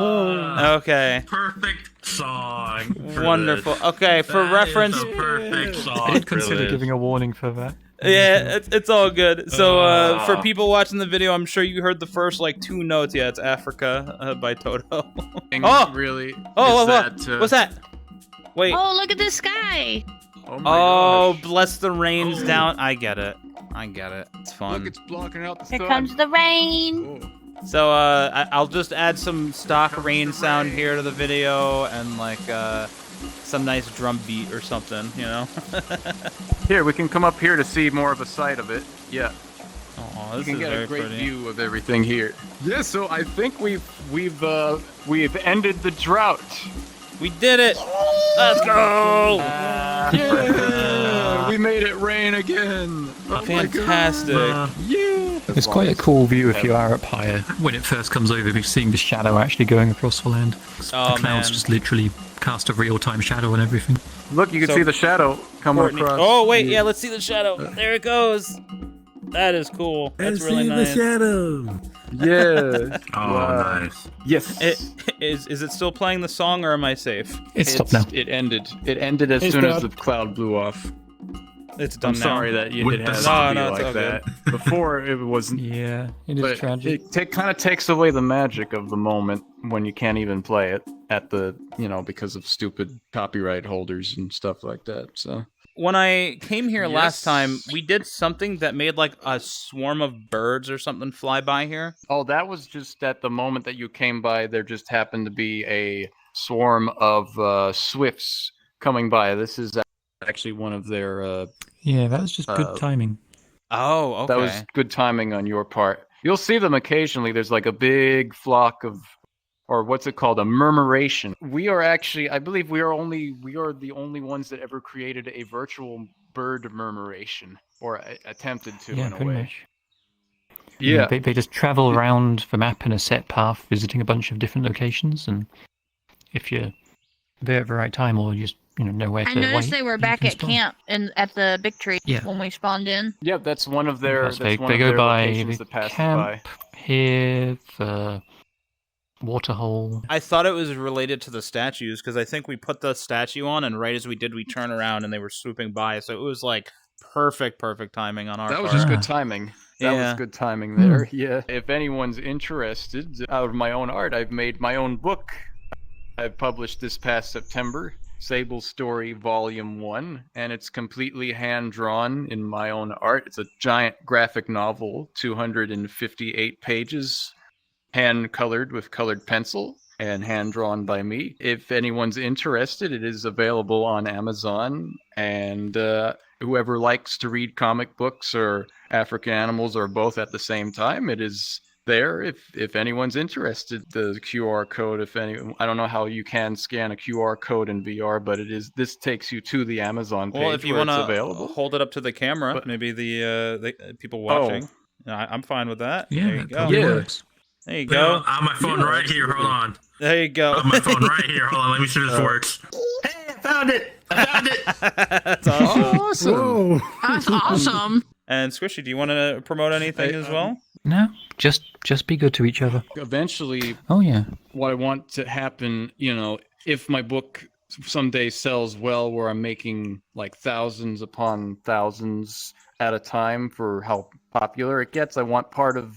Okay. Perfect song. for Wonderful. this. Okay, for That reference. is a perfect song. I did for consider this. giving a warning for that. Yeah, it's all good. So for people watching the video, I'm sure you heard the first like 2 notes. Yeah, it's Africa by Toto. Oh! Really? Oh, Is what? What's that? Wait. Oh, look at this sky. Oh my Oh, gosh. bless the rains Oh. down. I get it. It's fun. Look, it's blocking out the Here sun. comes the rain. Oh. So I'll just add some stock rain sound here to the video and like some nice drum beat or something, you know. Here, we can come up here to see more of a sight of it. Yeah. Oh, You this can is get very a great pretty. view of everything here. Yeah, so I think we've ended the drought. We did it. Let's go. Yeah, we made it rain again. Oh my Fantastic. God. Yeah. It's quite a cool view if you are up higher. When it first comes over, we're seeing the shadow actually going across the land. Oh the clouds man. just literally cast a real-time shadow and everything. Look, you can So- see the shadow coming Courtney- across. Oh wait, yeah, let's see the shadow. There it goes. That is cool. That's really nice. shadow. Yeah. Oh, Wow. nice. Yes. Is it still playing the song or am I safe? It's stopped now. It ended. It ended as It's soon as done. the cloud blew off. It's done I'm now. sorry that With it the had song. to be No, it's all like that. Before it wasn't. Yeah, it is But tragic. it kind of takes away the magic of the moment when you can't even play it at the, because of stupid copyright holders and stuff like that. So When I came here last Yes. time, we did something that made like a swarm of birds or something fly by here. Oh, that was just at the moment that you came by. There just happened to be a swarm of swifts coming by. This is actually one of their. Yeah, that was just good timing. Oh, okay. That was good timing on your part. You'll see them occasionally. There's like a big flock of, or what's it called, a murmuration. We are actually, I believe, we are the only ones that ever created a virtual bird murmuration, or attempted to Yeah, in a pretty way. much. Yeah. They just travel around the map in a set path, visiting a bunch of different locations, and if you're there at the right time, or you just know where to I wait, noticed they were you back can at spawn. camp at the big tree Yeah. when we spawned in. Yeah, that's one of their. Because That's one they of go their by locations the that pass camp by. here, the waterhole. I thought it was related to the statues because I think we put the statue on, and right as we did, we turn around and they were swooping by. So it was like perfect timing on our That was part. just Ah. good timing. That Yeah. was good timing there. Yeah. If anyone's interested, out of my own art, I've made my own book. I've published this past September, Sable Story Volume 1, and it's completely hand-drawn in my own art. It's a giant graphic novel, 258 pages, hand-colored with colored pencil, and hand-drawn by me. If anyone's interested, it is available on Amazon, and whoever likes to read comic books or African animals or both at the same time, it is there if anyone's interested. The QR code, I don't know how you can scan a QR code in VR, but this takes you to the Amazon page. Well, if you want want to to available. hold it up to the camera, But- maybe the people watching. I'm fine with that. Yeah, There you that go. probably Yeah. works. There you Yeah, go. I have my phone Yeah, right here. Hold on. There you go. I have my phone right here. Hold on. Let me see if this works. Hey, I found it. I found it. That's awesome. Awesome. Whoa. That's awesome. And Squishy, do you want to promote anything as well? No, just be good to each other. Eventually, Oh yeah. what I want to happen, if my book someday sells well, where I'm making like thousands upon thousands at a time for how popular it gets, I want part of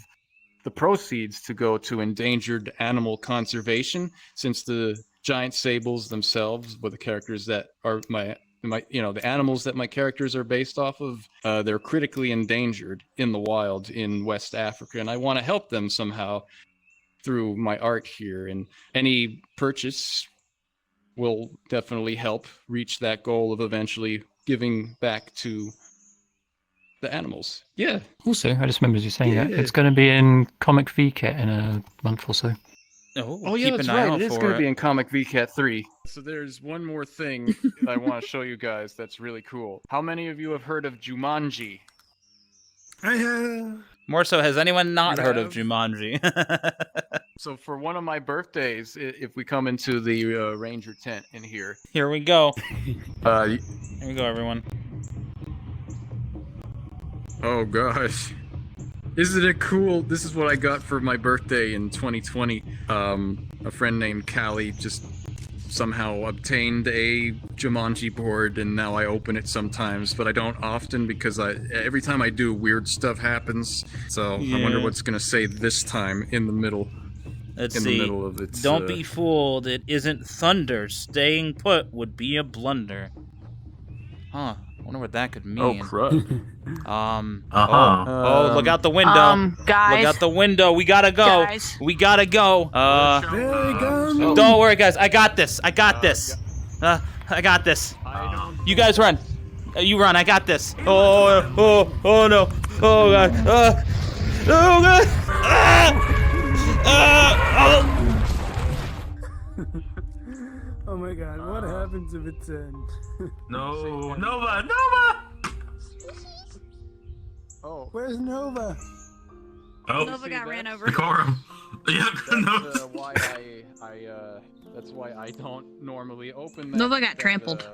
the proceeds to go to endangered animal conservation, since the giant sables themselves, with the characters that are my the animals that my characters are based off of, they're critically endangered in the wild in West Africa, and I want to help them somehow through my art here, and any purchase will definitely help reach that goal of eventually giving back to the animals. Yeah. Also, I just remembered you saying that Yeah. it's going to be in Comic VRChat in a month or so. Oh yeah, keep that's an eye right. out It is for going to it. be in Comic VRChat 3. So there's one more thing that I want to show you guys that's really cool. How many of you have heard of Jumanji? I have. More so, has anyone not You heard of have? Jumanji? So for one of my birthdays, if we come into the ranger tent in here, Here we go. uh, Here we go, everyone. oh gosh, isn't it cool? This is what I got for my birthday in 2020. A friend named Callie just somehow obtained a Jumanji board, and now I open it sometimes, but I don't often because every time I do, weird stuff happens. So I wonder Yeah. what's gonna say this time in the middle. Let's in see. the middle of its. Don't be fooled. It isn't thunder. Staying put would be a blunder. Huh. I wonder what that could mean. Oh crap! Oh, look out the window. Guys. Look out the window. We gotta go. Guys. We gotta go. There he goes. Don't worry, guys. I got this. I got this. I got this. You guys run. You run. I got this. Oh no. Oh god. Oh god. Oh my god, what happens if it's end? No, Nova. Oh, Where's Nova? Oh, Nova got ran over. decorum. Yeah, no. that's why that's why I don't normally open that. Nova got trampled.